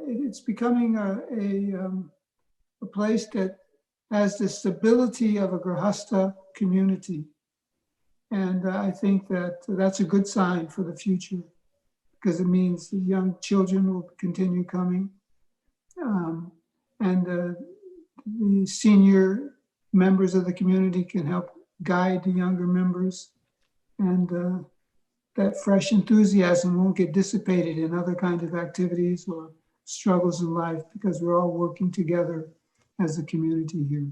It's becoming a place that has the stability of a Grihastha community. And I think that that's a good sign for the future, because it means the young children will continue coming. And the senior members of the community can help guide the younger members. And that fresh enthusiasm won't get dissipated in other kinds of activities or struggles in life, because we're all working together as a community here.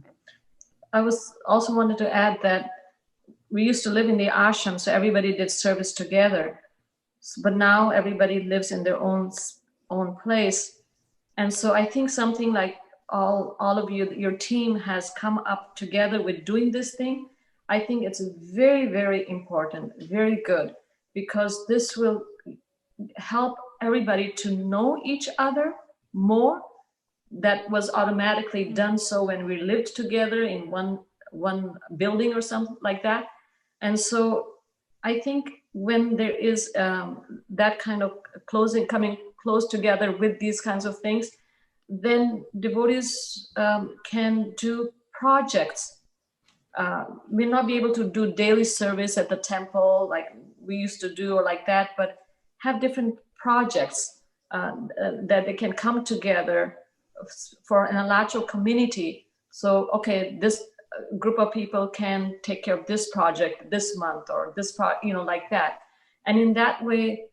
I was also wanted to add that we used to live in the ashram, so everybody did service together. But now everybody lives in their own place. And so I think something like all of you, your team has come up together with doing this thing. I think it's very, very important, very good, because this will help everybody to know each other more. That was automatically done so when we lived together in one building or something like that. And so I think when there is that kind of coming close together with these kinds of things, then devotees can do projects. May not be able to do daily service at the temple like we used to do or like that, but have different projects that they can come together for an alachal community. So, okay, this group of people can take care of this project this month or this like that. And in that way,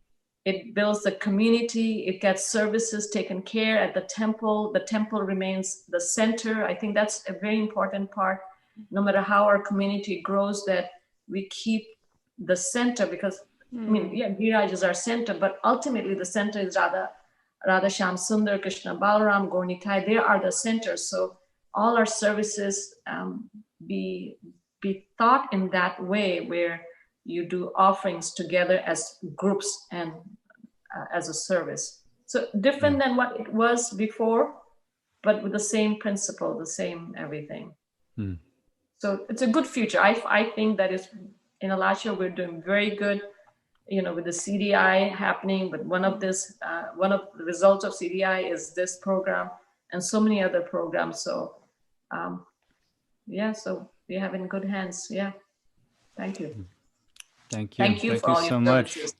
it builds the community, it gets services taken care at the temple remains the center. I think that's a very important part. No matter how our community grows, that we keep the center, because Viraj is our center, but ultimately the center is Radha Shyam Sundar, Krishna Balaram, Gaur Nitai. They are the centers. So all our services be thought in that way, where you do offerings together as groups and as a service. So different than what it was before, but with the same principle, the same everything. So it's a good future. I think that is, in Alachua, we're doing very good, with the CDI happening, but one of the results of CDI is this program and so many other programs. So so we have in good hands. Yeah. Thank you. Thank you. Thank you for all so your much. services.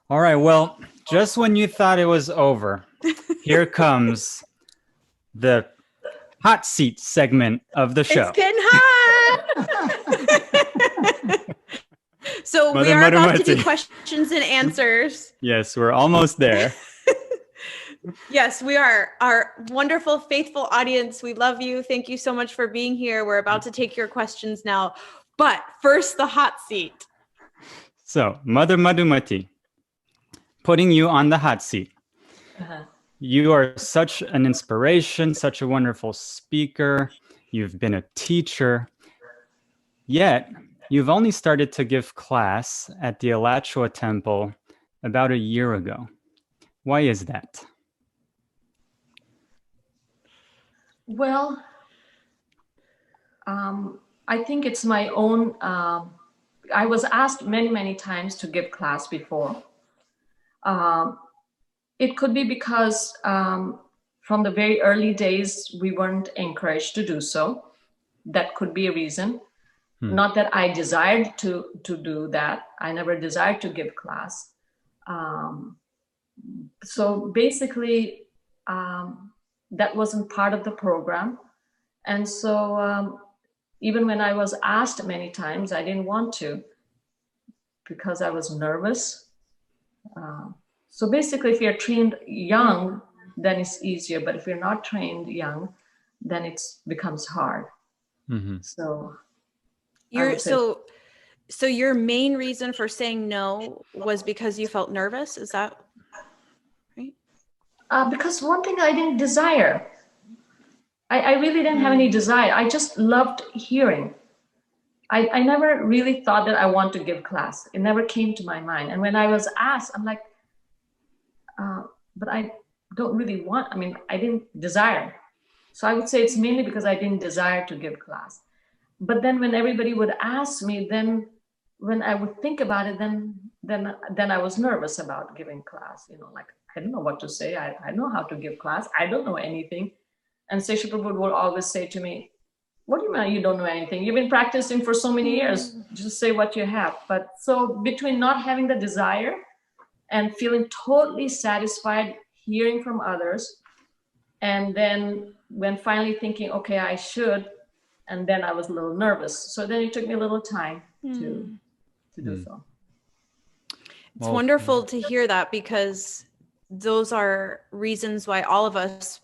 All right. Well, just when you thought it was over, here comes the hot seat segment of the show. It's getting hot. So we are about to do questions and answers. Yes, we're almost there. Yes, we are. Our wonderful, faithful audience, we love you. Thank you so much for being here. We're about to take your questions now. But first, the hot seat. So, Mother Madhumati, putting you on the hot seat. You are such an inspiration, such a wonderful speaker. You've been a teacher. Yet, you've only started to give class at the Alachua Temple about a year ago. Why is that? Well, I think it's my own. I was asked many, many times to give class before. It could be because from the very early days, we weren't encouraged to do so. That could be a reason. Not that I desired to do that. I never desired to give class. So basically, that wasn't part of the program. And so even when I was asked many times, I didn't want to, because I was nervous. So basically, if you're trained young, then it's easier. But if you're not trained young, then it becomes hard. So so your main reason for saying no was because you felt nervous? Is that right? Because one thing I didn't desire. I really didn't have any desire. I just loved hearing. I never really thought that I want to give class. It never came to my mind. And when I was asked, I'm like, but don't really want, I didn't desire. So I would say it's mainly because I didn't desire to give class. But then when everybody would ask me, then when I would think about it, then I was nervous about giving class. Like, I don't know what to say. I know how to give class. I don't know anything. And Sesha Prabhu would always say to me, what do you mean you don't know anything? You've been practicing for so many years. Just say what you have. But so between not having the desire and feeling totally satisfied hearing from others, and then when finally thinking, okay, I should, and then I was a little nervous. So then it took me a little time to do so. It's wonderful to hear that, because those are reasons why all of us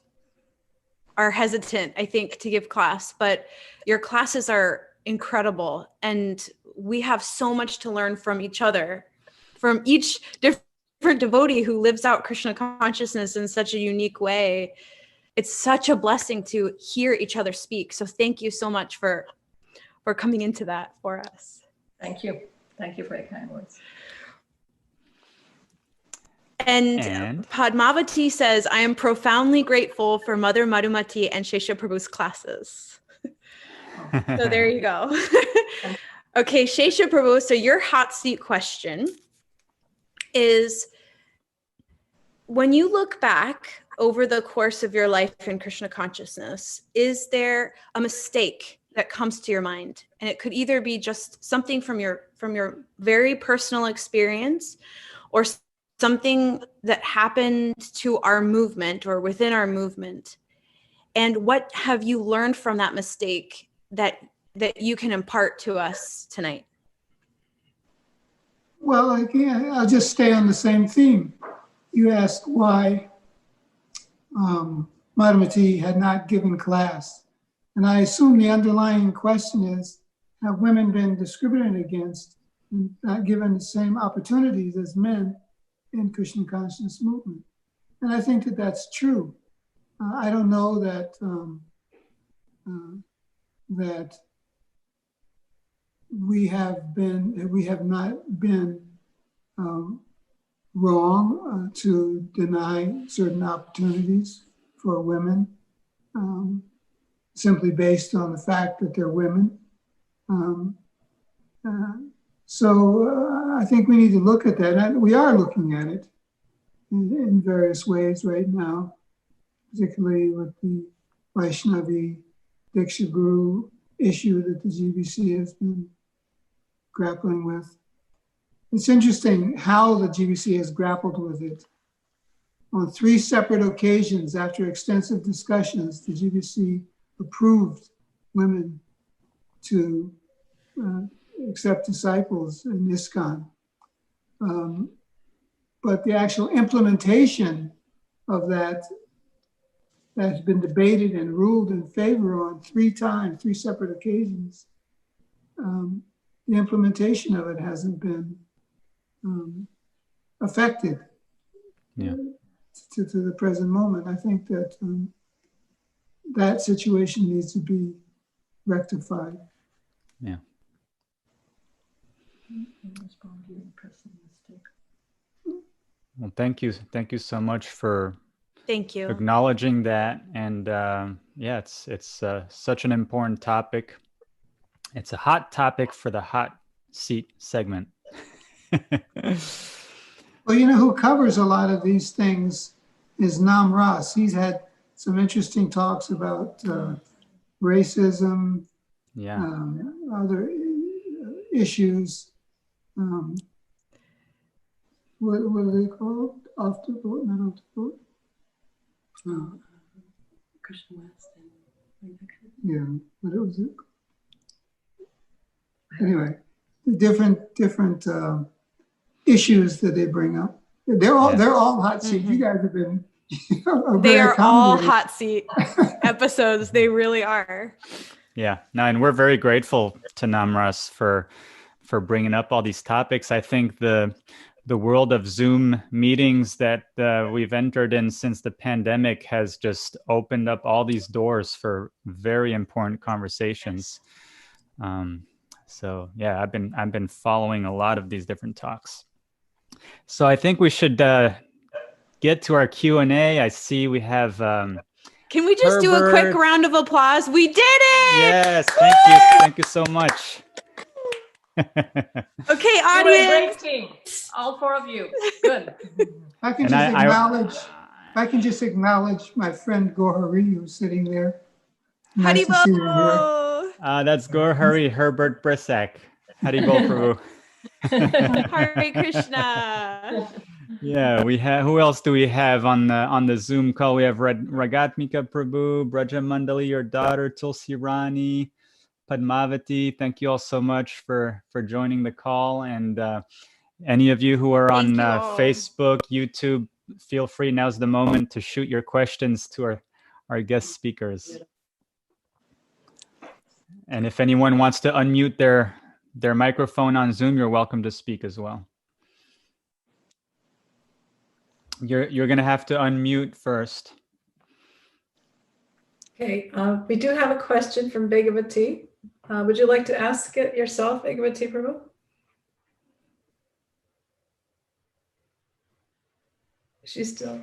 are hesitant, I think, to give class. But your classes are incredible, and we have so much to learn from each other, from each different devotee who lives out Krishna consciousness in such a unique way. It's such a blessing to hear each other speak. So thank you so much for coming into that for us. Thank you. Thank you for your kind words. And Padmavati says, I am profoundly grateful for Mother Madhumati and Sesha Prabhu's classes. So there you go. Okay, Sesha Prabhu, so your hot seat question is, when you look back over the course of your life in Krishna consciousness, is there a mistake that comes to your mind? And it could either be just something from your very personal experience, or something that happened to our movement or within our movement. And what have you learned from that mistake that you can impart to us tonight? Well, I'll just stay on the same theme. You asked why Madhumati had not given class. And I assume the underlying question is, have women been discriminated against and not given the same opportunities as men in Krishna consciousness movement? And I think that that's true. I don't know that that we have not been wrong to deny certain opportunities for women, simply based on the fact that they're women. So I think we need to look at that. And we are looking at it in various ways right now, particularly with the Vaishnavi Diksha Guru issue that the GBC has been grappling with. It's interesting how the GBC has grappled with it. On 3 separate occasions, after extensive discussions, the GBC approved women to accept disciples in ISKCON. But the actual implementation of that has been debated and ruled in favor on 3 separate occasions. The implementation of it hasn't been affected to the present moment. I think that that situation needs to be rectified. Yeah. Well, thank you so much for acknowledging that. And it's such an important topic. It's a hot topic for the hot seat segment. Well, who covers a lot of these things is Nam Ras. He's had some interesting talks about racism, other issues. What are they called? Off the boat, not off the boat. Krishna West. Yeah, what was it? Anyway, the different issues that they bring up. They're all hot seat. You guys have been. They are all hot seat episodes. They really are. Yeah, no, and we're very grateful to Namras for bringing up all these topics. I think the world of Zoom meetings that we've entered in since the pandemic has just opened up all these doors for very important conversations. So yeah, I've been following a lot of these different talks. So I think we should get to our Q&A. I see we have Can we just do a quick Herbert. round of applause? We did it! Yes, thank you. Thank you so much. Okay, You were a great audience. team, all four of you. Good. I can And just I- acknowledge, if I can just acknowledge my friend Gohari who's sitting there. Nice to see you here. Haribo! That's Gorhari Herbert Brisak. Haribol Prabhu. Hare Krishna. Yeah, we have. Who else do we have on the Zoom call? We have Ragatmika Prabhu, Braja Mandali, your daughter, Tulsi Rani, Padmavati. Thank you all so much for joining the call. And any of you who are Thank on you all. Facebook, YouTube, feel free. Now's the moment to shoot your questions to our guest speakers. And if anyone wants to unmute their microphone on Zoom, you're welcome to speak as well. You're going to have to unmute first. Okay, we do have a question from Bhagavati. Would you like to ask it yourself, Bhagavati Prabhu? She's still.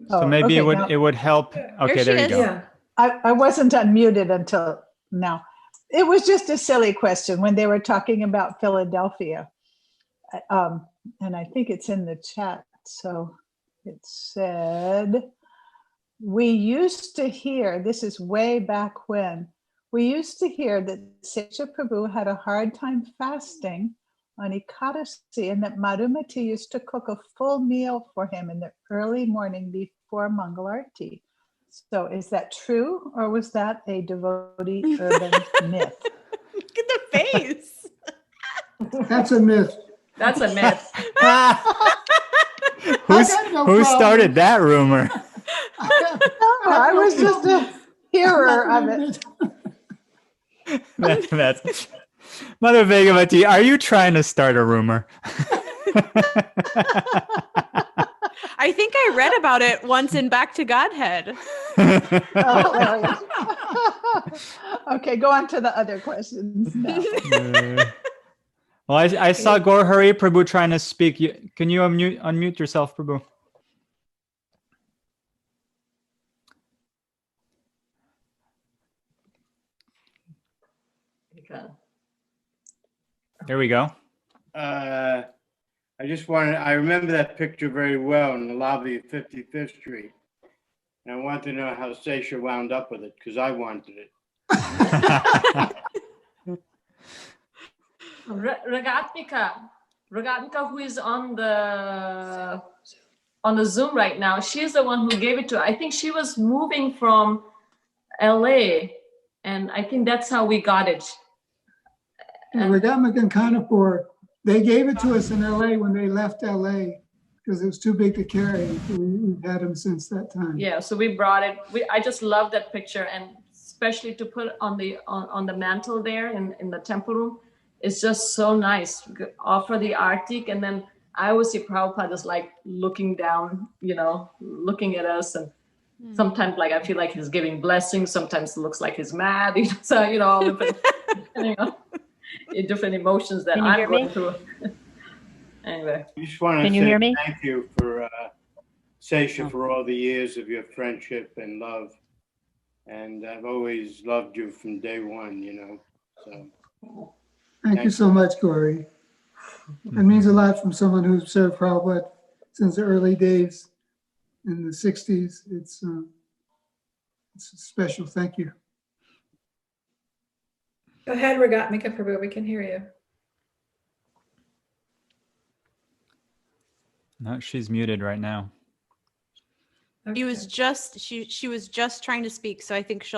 So maybe okay, it would help. Okay, she there you is. go. Yeah. I wasn't unmuted until now. It was just a silly question when they were talking about Philadelphia. And I think it's in the chat. So it said, we used to hear, this is way back when, we used to hear that Sesa Prabhu had a hard time fasting on Ekadasi and that Madhumati used to cook a full meal for him in the early morning before Mangalarti. So is that true or was that a devotee urban myth? Look at the face. That's a myth. That's a myth. Who problem. started that rumor? I was just a hearer of it. That's Mother Bhagavati, are you trying to start a rumor? I think I read about it once in Back to Godhead. Oh, hilarious. Okay, go on to the other questions now. Well, I saw Gorhari Prabhu trying to speak. Can you unmute yourself, Prabhu? There we go. I remember that picture very well in the lobby of 55th Street. And I want to know how Sesha wound up with it because I wanted it. Ragatmika, who is on the Zoom right now, she's the one who gave it to her. I think she was moving from LA, and I think that's how we got it. Ragatmika and Kanapur, they gave it to us in LA when they left LA because it was too big to carry. We've had them since that time. Yeah, so we brought it. I just love that picture, and especially to put on the mantle there in the temple room. It's just so nice. Offer the artik, and then I always see Prabhupada just like looking down, looking at us, and sometimes like I feel like he's giving blessings. Sometimes it looks like he's mad. So all different, different emotions that I'm going through. Anyway, I just want to say thank you for Sesha for all the years of your friendship and love, and I've always loved you from day one. So. Thank you so much, Corey. It means a lot from someone who's served Prabhupada since the early days in the 60s. It's special. Thank you. Go ahead, Ragatmika Prabhu, we can hear you. No, she's muted right now. Okay. She was just trying to speak, so I think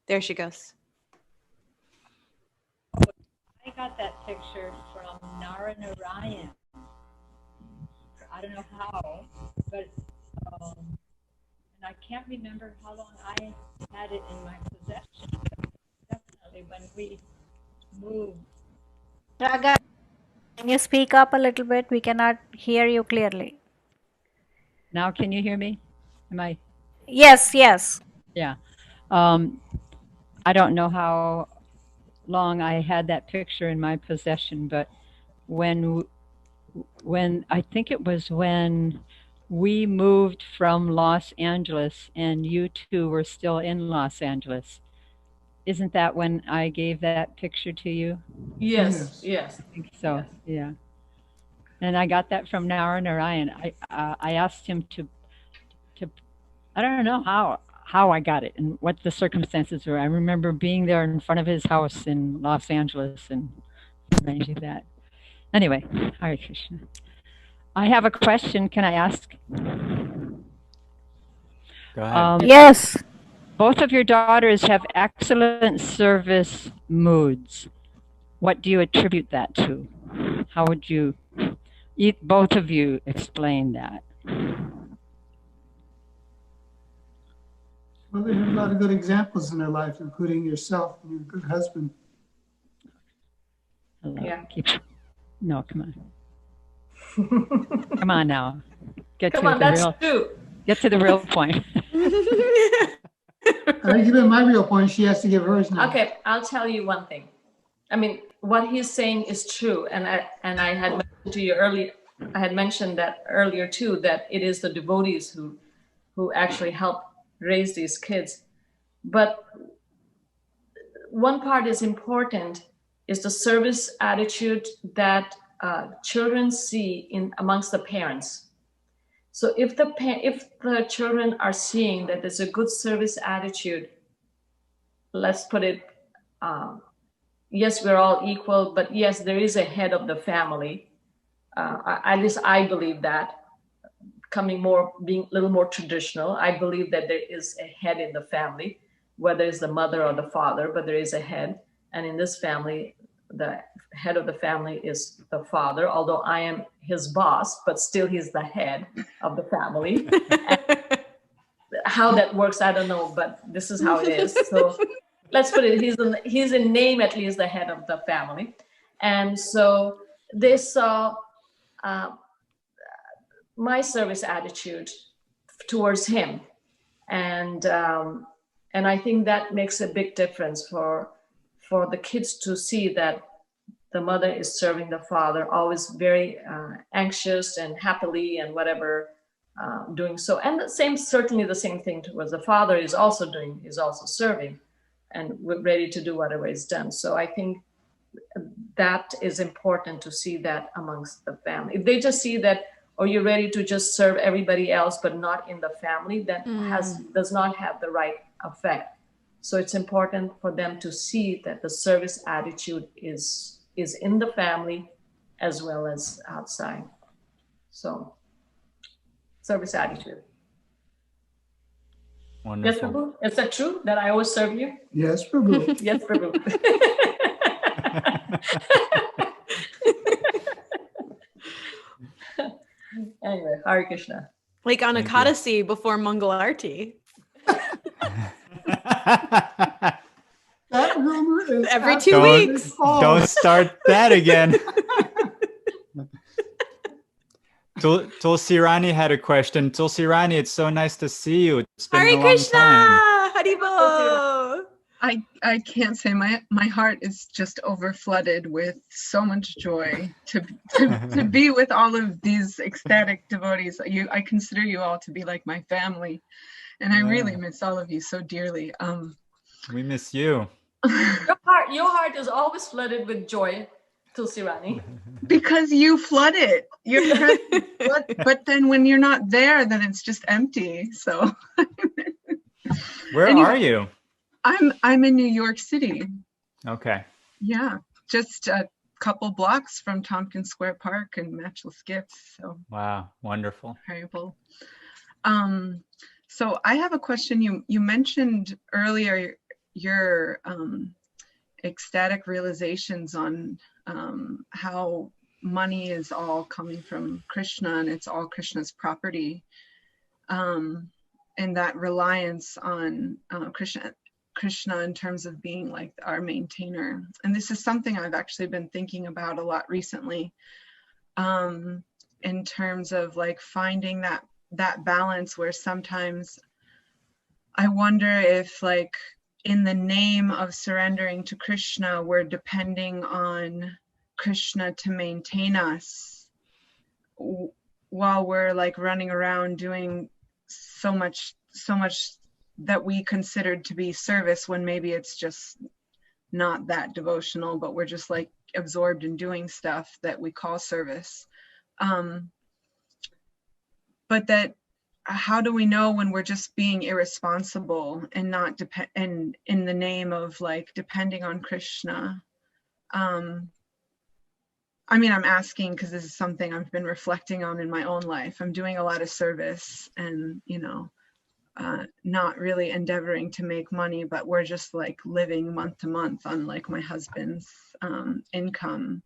there she goes. I got that picture from Narayan. I don't know how, but and I can't remember how long I had it in my possession. Definitely when we moved. Raga, can you speak up a little bit? We cannot hear you clearly. Now can you hear me? Am I? Yes. Yeah. I don't know how long I had that picture in my possession, but when when I think it was when we moved from Los Angeles and you two were still in Los Angeles. Isn't that when I gave that picture to you? Yes, Yes. yes. I think so. Yeah. And I got that from Narayan. I asked him to I don't know how I got it and what the circumstances were. I remember being there in front of his house in Los Angeles and arranging that. Anyway, Hare Krishna. I have a question. Can I ask? Go ahead. Yes. Both of your daughters have excellent service moods. What do you attribute that to? How would you, both of you, explain that? Well, they have a lot of good examples in their life, including yourself and your good husband. Hello. Yeah. No, come on. Come on now. Come on, that's true. Get to the real point. I give him my real point. She has to give hers now. Okay, I'll tell you one thing. I mean, what he's saying is true, and I had mentioned to you earlier. I had mentioned that earlier too. That it is the devotees who actually help raise these kids. But one part is important is the service attitude that children see amongst the parents. So if the children are seeing that there's a good service attitude, let's put it, yes, we're all equal, but yes, there is a head of the family. At least I believe that. Being a little more traditional, I believe that there is a head in the family, whether it's the mother or the father, but there is a head. And in this family, the head of the family is the father, although I am his boss, but still he's the head of the family. How that works, I don't know, but this is how it is. So let's put it, he's in name at least the head of the family. And so they saw my service attitude towards him. And I think that makes a big difference for the kids to see that the mother is serving the father, always very anxious and happily and whatever, doing so. And certainly the same thing towards the father is also doing, is also serving and ready to do whatever is done. So I think that is important to see that amongst the family. If they just see that, or you're ready to just serve everybody else, but not in the family, that does not have the right effect. So it's important for them to see that the service attitude is in the family as well as outside. So, service attitude. Wonderful. Yes, Prabhu? Is that true that I always serve you? Yes, Prabhu. Yes, Prabhu. Anyway, Hare Krishna. Like on Ekadasi before Mangal Arti. That rumor is Every 2 weeks. Don't start that again. Tulsi Rani had a question. Tulsi Rani, it's so nice to see you. It's been a Hare long Krishna! time. Haribo! I can't say my heart is just overflooded with so much joy to be with all of these ecstatic devotees. I consider you all to be like my family, and I really miss all of you so dearly. We miss you. Your heart is always flooded with joy, Tulsi Rani. Because you flood it. But then when you're not there, then it's just empty. So Where are you? I'm in New York City. Okay. Yeah, just a couple blocks from Tompkins Square Park and Matchless Gifts. So Wow, wonderful. Horrible. So I have a question. You mentioned earlier your ecstatic realizations on how money is all coming from Krishna and it's all Krishna's property, and that reliance on Krishna in terms of being like our maintainer. And this is something I've actually been thinking about a lot recently, in terms of like finding that balance where sometimes I wonder if like in the name of surrendering to Krishna, we're depending on Krishna to maintain us. while we're like running around doing so much that we considered to be service, when maybe it's just not that devotional, but we're just like absorbed in doing stuff that we call service. But that, how do we know when we're just being irresponsible and not in the name of like depending on Krishna? I mean, I'm asking because this is something I've been reflecting on in my own life. I'm doing a lot of service and, you know, not really endeavoring to make money, but we're just like living month to month on like my husband's income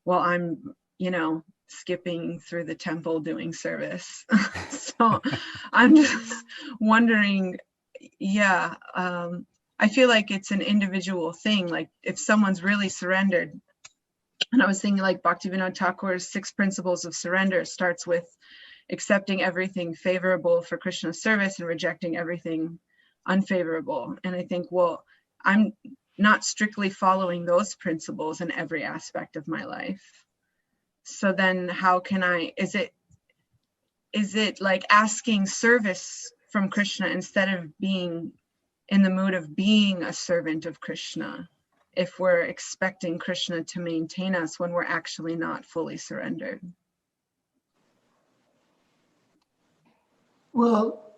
while I'm, you know, skipping through the temple doing service. So I'm just wondering, yeah, I feel like it's an individual thing. Like if someone's really surrendered, and I was thinking like Bhaktivinoda Thakur's 6 principles of surrender starts with accepting everything favorable for Krishna's service and rejecting everything unfavorable. And I think, well, I'm not strictly following those principles in every aspect of my life. So then how can is it like asking service from Krishna instead of being in the mood of being a servant of Krishna, if we're expecting Krishna to maintain us when we're actually not fully surrendered? Well,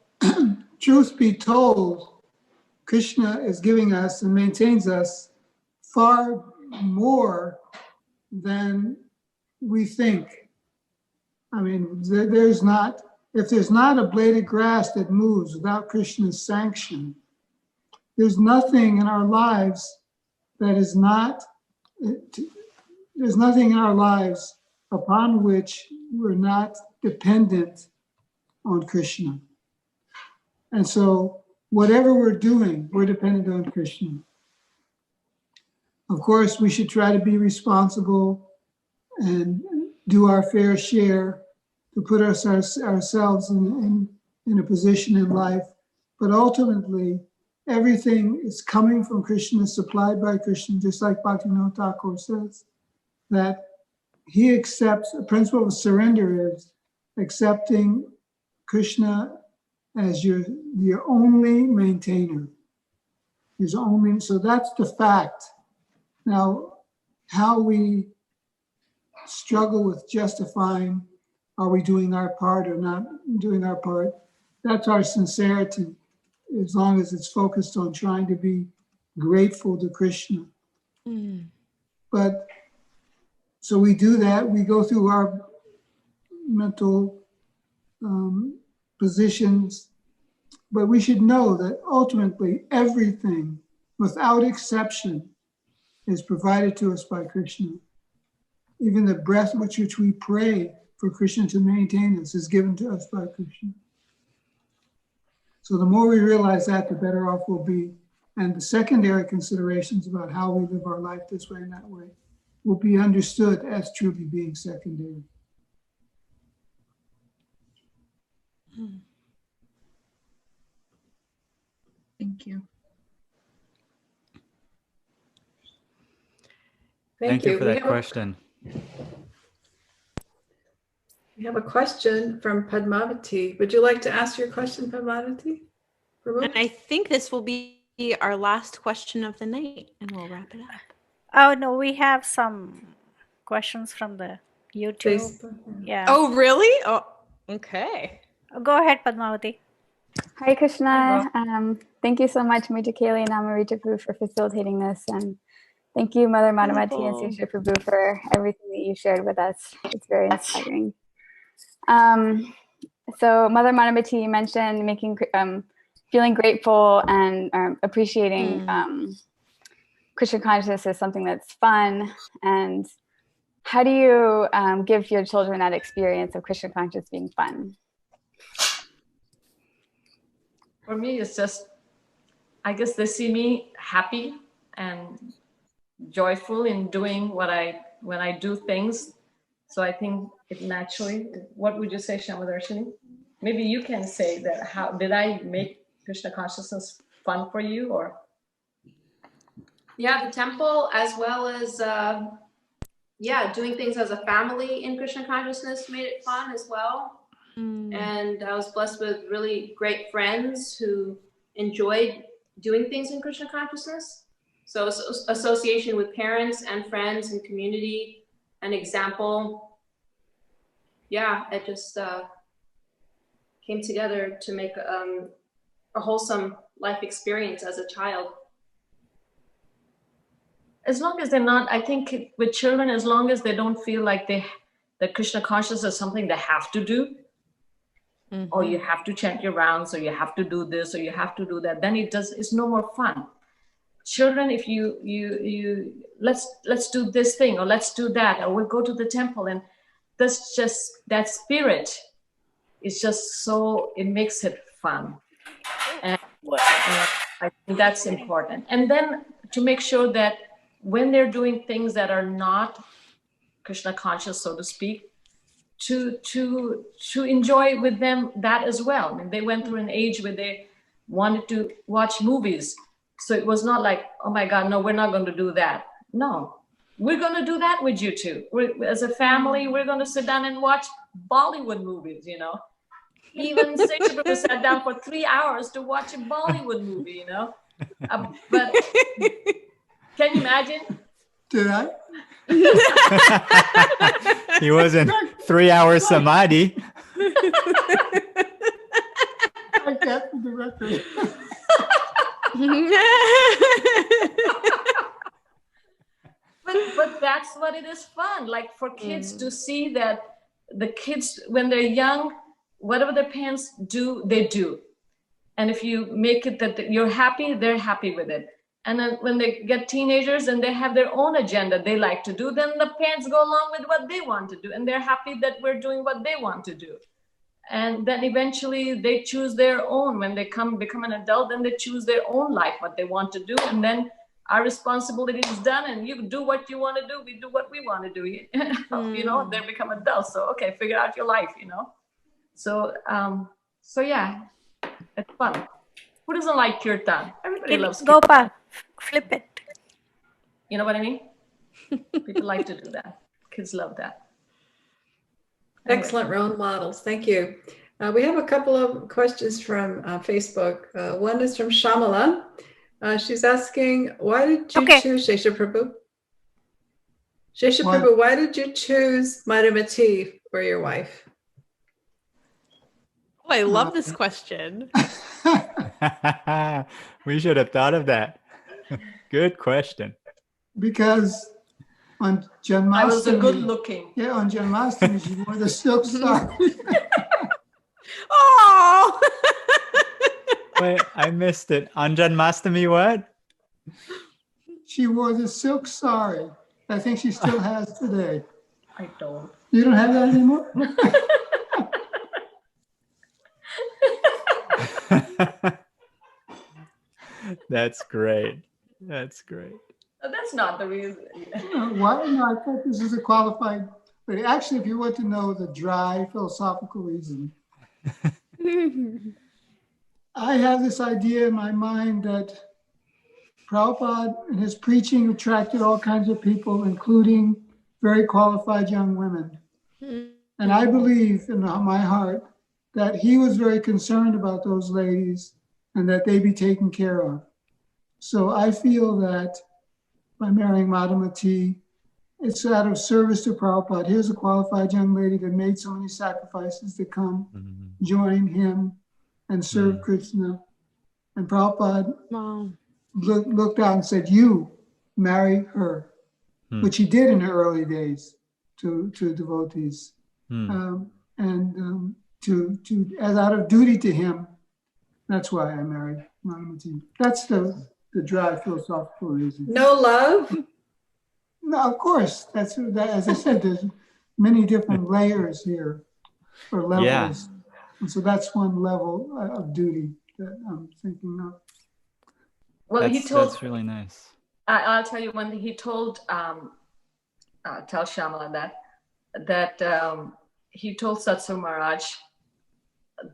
truth be told, Krishna is giving us and maintains us far more than we think. I mean, if there's not a blade of grass that moves without Krishna's sanction, there's nothing in our lives that is not, there's nothing in our lives upon which we're not dependent on Krishna. And so whatever we're doing, we're dependent on Krishna. Of course, we should try to be responsible and do our fair share to put ourselves in a position in life. But ultimately, everything is coming from Krishna, supplied by Krishna, just like Bhaktivinoda Thakur says, that he accepts, the principle of surrender is accepting Krishna as your only maintainer. So that's the fact. Now, how we struggle with justifying, are we doing our part or not doing our part? That's our sincerity, as long as it's focused on trying to be grateful to Krishna. But so we do that, we go through our mental positions, but we should know that ultimately everything, without exception, is provided to us by Krishna. Even the breath with which we pray for Krishna to maintain us is given to us by Krishna. So the more we realize that, the better off we'll be. And the secondary considerations about how we live our life this way and that way will be understood as truly being secondary. Thank you. Thank you for that question. We have a question from Padmavati. Would you like to ask your question, Padmavati? And I think this will be our last question of the night, and we'll wrap it up. Oh, no, we have some questions from the YouTube. Facebook. Yeah. Oh, really? Oh, okay. Go ahead, Padmavati. Hare Krishna. Thank you so much, Amrita-keli and Amrita-prabhu, for facilitating this. And thank you, Mother Madhumati and Sesa Prabhu, for everything that you shared with us. It's very inspiring. So Mother Madhumati, you mentioned feeling grateful and appreciating Krishna consciousness as something that's fun. And how do you give your children that experience of Krishna consciousness being fun? For me, it's just, I guess they see me happy and joyful in doing when I do things. So I think it naturally, what would you say, Shamadarshini? Maybe you can say that, how did I make Krishna consciousness fun for you, or? Yeah, the temple, as well as, yeah, doing things as a family in Krishna consciousness made it fun as well. And I was blessed with really great friends who enjoyed doing things in Krishna consciousness. So association with parents and friends and community, an example. Yeah, it just came together to make a wholesome life experience as a child. As long as they're not, I think with children, as long as they don't feel like that Krishna consciousness is something they have to do, or you have to chant your rounds, or you have to do this, or you have to do that, then it's no more fun. Children, if you let's do this thing, or let's do that, or we'll go to the temple, and that's just, that spirit is just so, it makes it fun. And I think that's important. And then to make sure that when they're doing things that are not Krishna conscious, so to speak, to enjoy with them that as well. I mean, they went through an age where they wanted to watch movies. So it was not like, oh my God, no, we're not going to do that. No, we're going to do that with you too. As a family, we're going to sit down and watch Bollywood movies, you know. Even Sesa Prabhu sat down for 3 hours to watch a Bollywood movie, you know. But can you imagine? Did I? He was in 3 hours samadhi. Like that for the record. But that's what it is fun, like for kids to see that the kids, when they're young, whatever their parents do, they do. And if you make it that you're happy, they're happy with it. And then when they get teenagers and they have their own agenda they like to do, then the parents go along with what they want to do. And they're happy that we're doing what they want to do. And then eventually they choose their own. When they become an adult, then they choose their own life, what they want to do. And then our responsibility is done, and you do what you want to do. We do what we want to do. You know, they become adults. So, okay, figure out your life, you know. So yeah, it's fun. Who doesn't like kirtan? Everybody loves kirtan. Gopa, flip it. You know what I mean? People like to do that. Kids love that. Excellent role models. Thank you. We have a couple of questions from Facebook. One is from Shamala. She's asking, why did you choose Sesa Prabhu? Sesa Prabhu, why did you choose Madhumati for your wife? Oh, I love this question. We should have thought of that. Good question. Because on Janmashtami, I was a good looking. Yeah, on Janmashtami, she wore the silk sari. Oh! Wait, I missed it. On Janmashtami, what? She wore the silk sari. I think she still has today. I don't. You don't have that anymore? That's great. That's great. That's not the reason. Why? No, I thought this was a qualified. But actually, if you want to know the dry philosophical reason, I have this idea in my mind that Prabhupada and his preaching attracted all kinds of people, including very qualified young women. And I believe in my heart that he was very concerned about those ladies and that they be taken care of. So I feel that by marrying Madhumati, it's out of service to Prabhupada. Here's a qualified young lady that made so many sacrifices to come join him and serve Krishna. And Prabhupada looked out and said, you marry her, which he did in her early days to devotees. As out of duty to him, that's why I married Madhumati. That's the dry philosophical reason. No love? No, of course. That's that. As I said, there's many different layers here, or levels. Yeah. And so that's one level of duty that I'm thinking of. Well, that's really nice. I'll tell you when he told, tell Shamala that he told Satsang Maharaj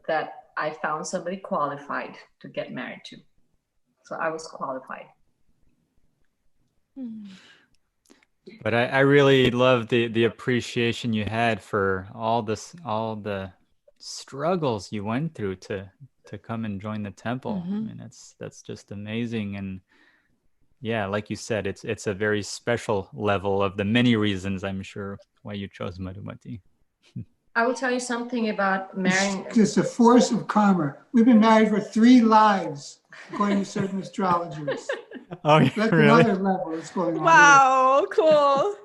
that I found somebody qualified to get married to. So I was qualified. But I really love the appreciation you had for all the struggles you went through to come and join the temple. I mean, that's just amazing. And yeah, like you said, it's a very special level of the many reasons I'm sure why you chose Madhumati. I will tell you something about marrying. It's a force of karma. We've been married for 3 lives, according to certain astrologers. Oh, yeah, That's really? another level that's going on. Wow, cool.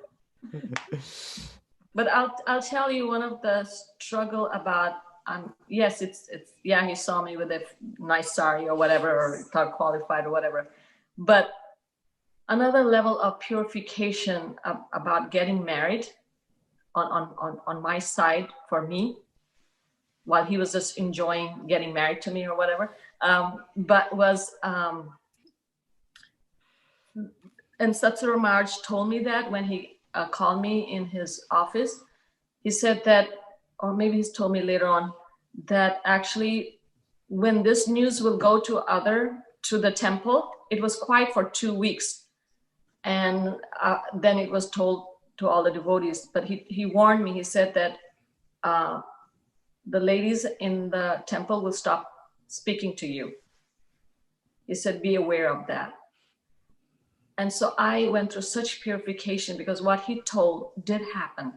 But I'll tell you one of the struggle about yes, it's yeah, he saw me with a nice sari or whatever, or thought qualified or whatever. But another level of purification about getting married on my side for me, while he was just enjoying getting married to me or whatever, but was and Satsuru Maharaj told me that when he called me in his office, he said that, or maybe he's told me later on, that actually when this news will go to the temple, it was quiet for 2 weeks. And then it was told to all the devotees, but he warned me. He said that the ladies in the temple will stop speaking to you. He said, be aware of that. And so I went through such purification because what he told did happen.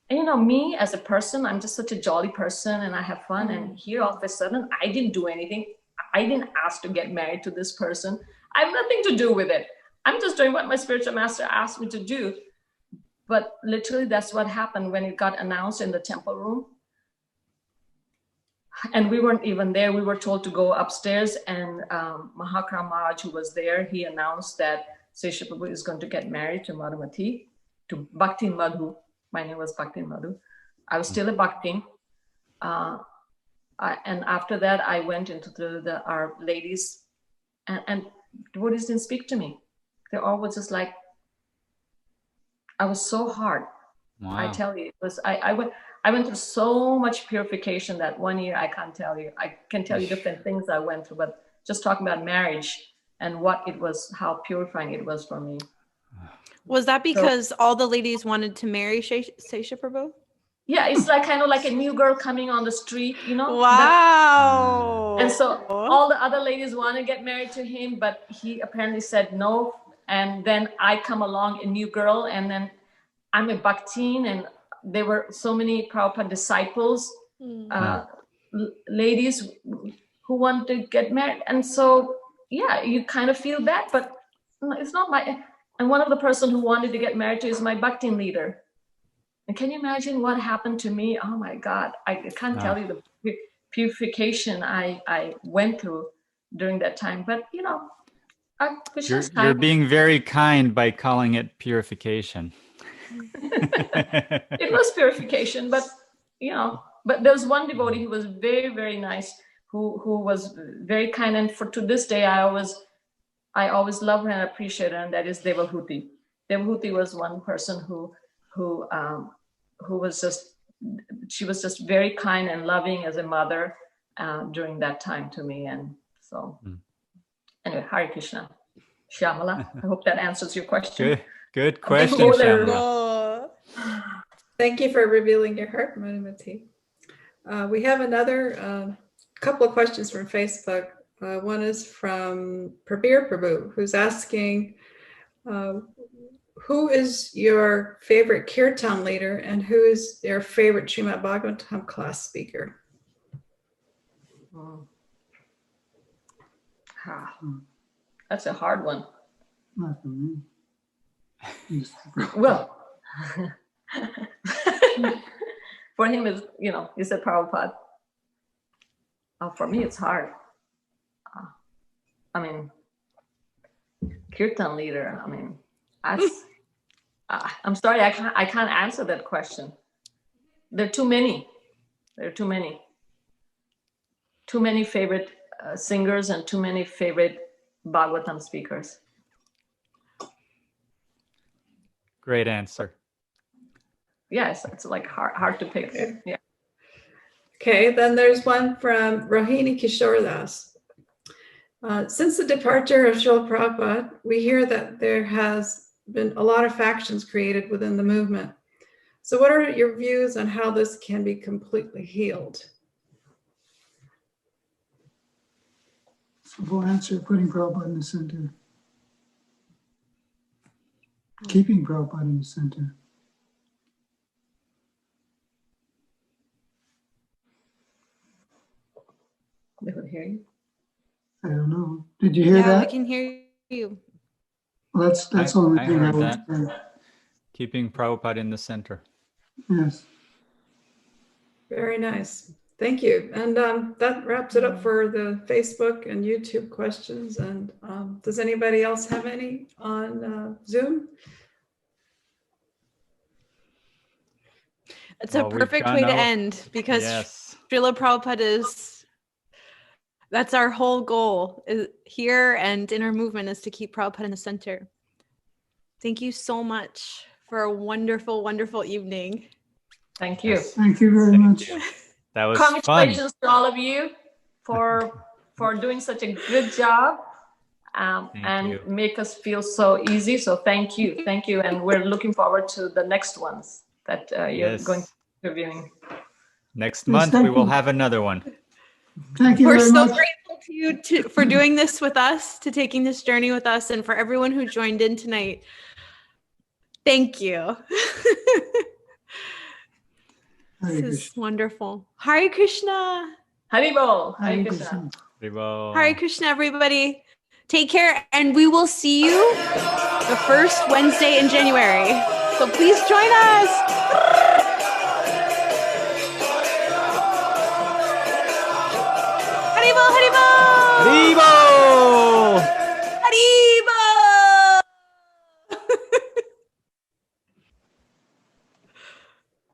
And you know, me as a person, I'm just such a jolly person and I have fun. And here all of a sudden, I didn't do anything. I didn't ask to get married to this person. I have nothing to do with it. I'm just doing what my spiritual master asked me to do. But literally, that's what happened when it got announced in the temple room. And we weren't even there. We were told to go upstairs, and Mahakram Maharaj, who was there, he announced that Sesha Prabhu is going to get married to Madhumati, to Bhakti Madhu. My name was Bhakti Madhu. I was still a Bhakti. And after that, I went into our ladies, and devotees didn't speak to me. They all was just like, I was so hard. Wow. I tell you, it was, I went through so much purification that 1 year. I can't tell you. I can tell you different things I went through, but just talking about marriage and what it was, how purifying it was for me. Was that because all the ladies wanted to marry Sesha Prabhu? Yeah, it's like kind of like a new girl coming on the street, you know? Wow. And so all the other ladies want to get married to him, but he apparently said no. And then I come along, a new girl, and then I'm a Bhaktin, and there were so many Prabhupada disciples, ladies who want to get married. And so, yeah, you kind of feel bad, but it's not my, and one of the person who wanted to get married to is my Bhaktin leader. And can you imagine what happened to me? Oh my God, I can't tell you the purification I went through during that time. But you know, you're being very kind by calling it purification. It was purification, but you know, but there was one devotee who was very, very nice, who was very kind, and to this day I always love her and appreciate her, and that is Devahuti. Devahuti was one person who was just, she was just very kind and loving as a mother during that time to me. And so anyway, Hare Krishna. Shyamala, I hope that answers your question. Good question, Shyamala. Thank you for revealing your heart, Madhumati. We have another couple of questions from Facebook. One is from Prabir Prabhu, who's asking, who is your favorite kirtan leader and who is your favorite Srimad Bhagavatam class speaker? That's a hard one. Not for me. Well, for him, is, you know, he said Prabhupada. For me, it's hard. I mean, kirtan leader. I mean, I'm sorry, I can't answer that question. There are too many. There are too many. Too many favorite singers and too many favorite Bhagavatam speakers. Great answer. Yes, it's like hard to pick. Okay. Yeah. Okay, then there's one from Rohini Kishordas. Since the departure of Srila Prabhupada, we hear that there has been a lot of factions created within the movement. So what are your views on how this can be completely healed? Simple answer, putting Prabhupada in the center. Keeping Prabhupada in the center. They could hear you. I don't know. Did you hear Yeah, that? we can hear you. Well, that's the only I thing I heard would that. say. Keeping Prabhupada in the center. Yes. Very nice. Thank you. And that wraps it up for the Facebook and YouTube questions. And does anybody else have any on Zoom? It's a Well, we've perfect gone way to over- end because Yes. Srila Prabhupada that's our whole goal is here and in our movement is to keep Prabhupada in the center. Thank you so much for a wonderful, wonderful evening. Thank you. Yes. Thank you very much. That was fun. Congratulations to all of you for doing such a good job and you. make us feel so easy. So thank you. And we're looking forward to the next ones that you're Yes. going to be reviewing. Next Yes, month, thank we will you. have another one. Thank you We're very so much. grateful to you for doing this with us, to taking this journey with us, and for everyone who joined in tonight. Thank you. Hare This is Krishna. wonderful. Hare Krishna. Haribol. Hare Hare Krishna. Krishna. Haribo. Hare Krishna, everybody. Take care, and we will see you the first Wednesday in January. So please join us.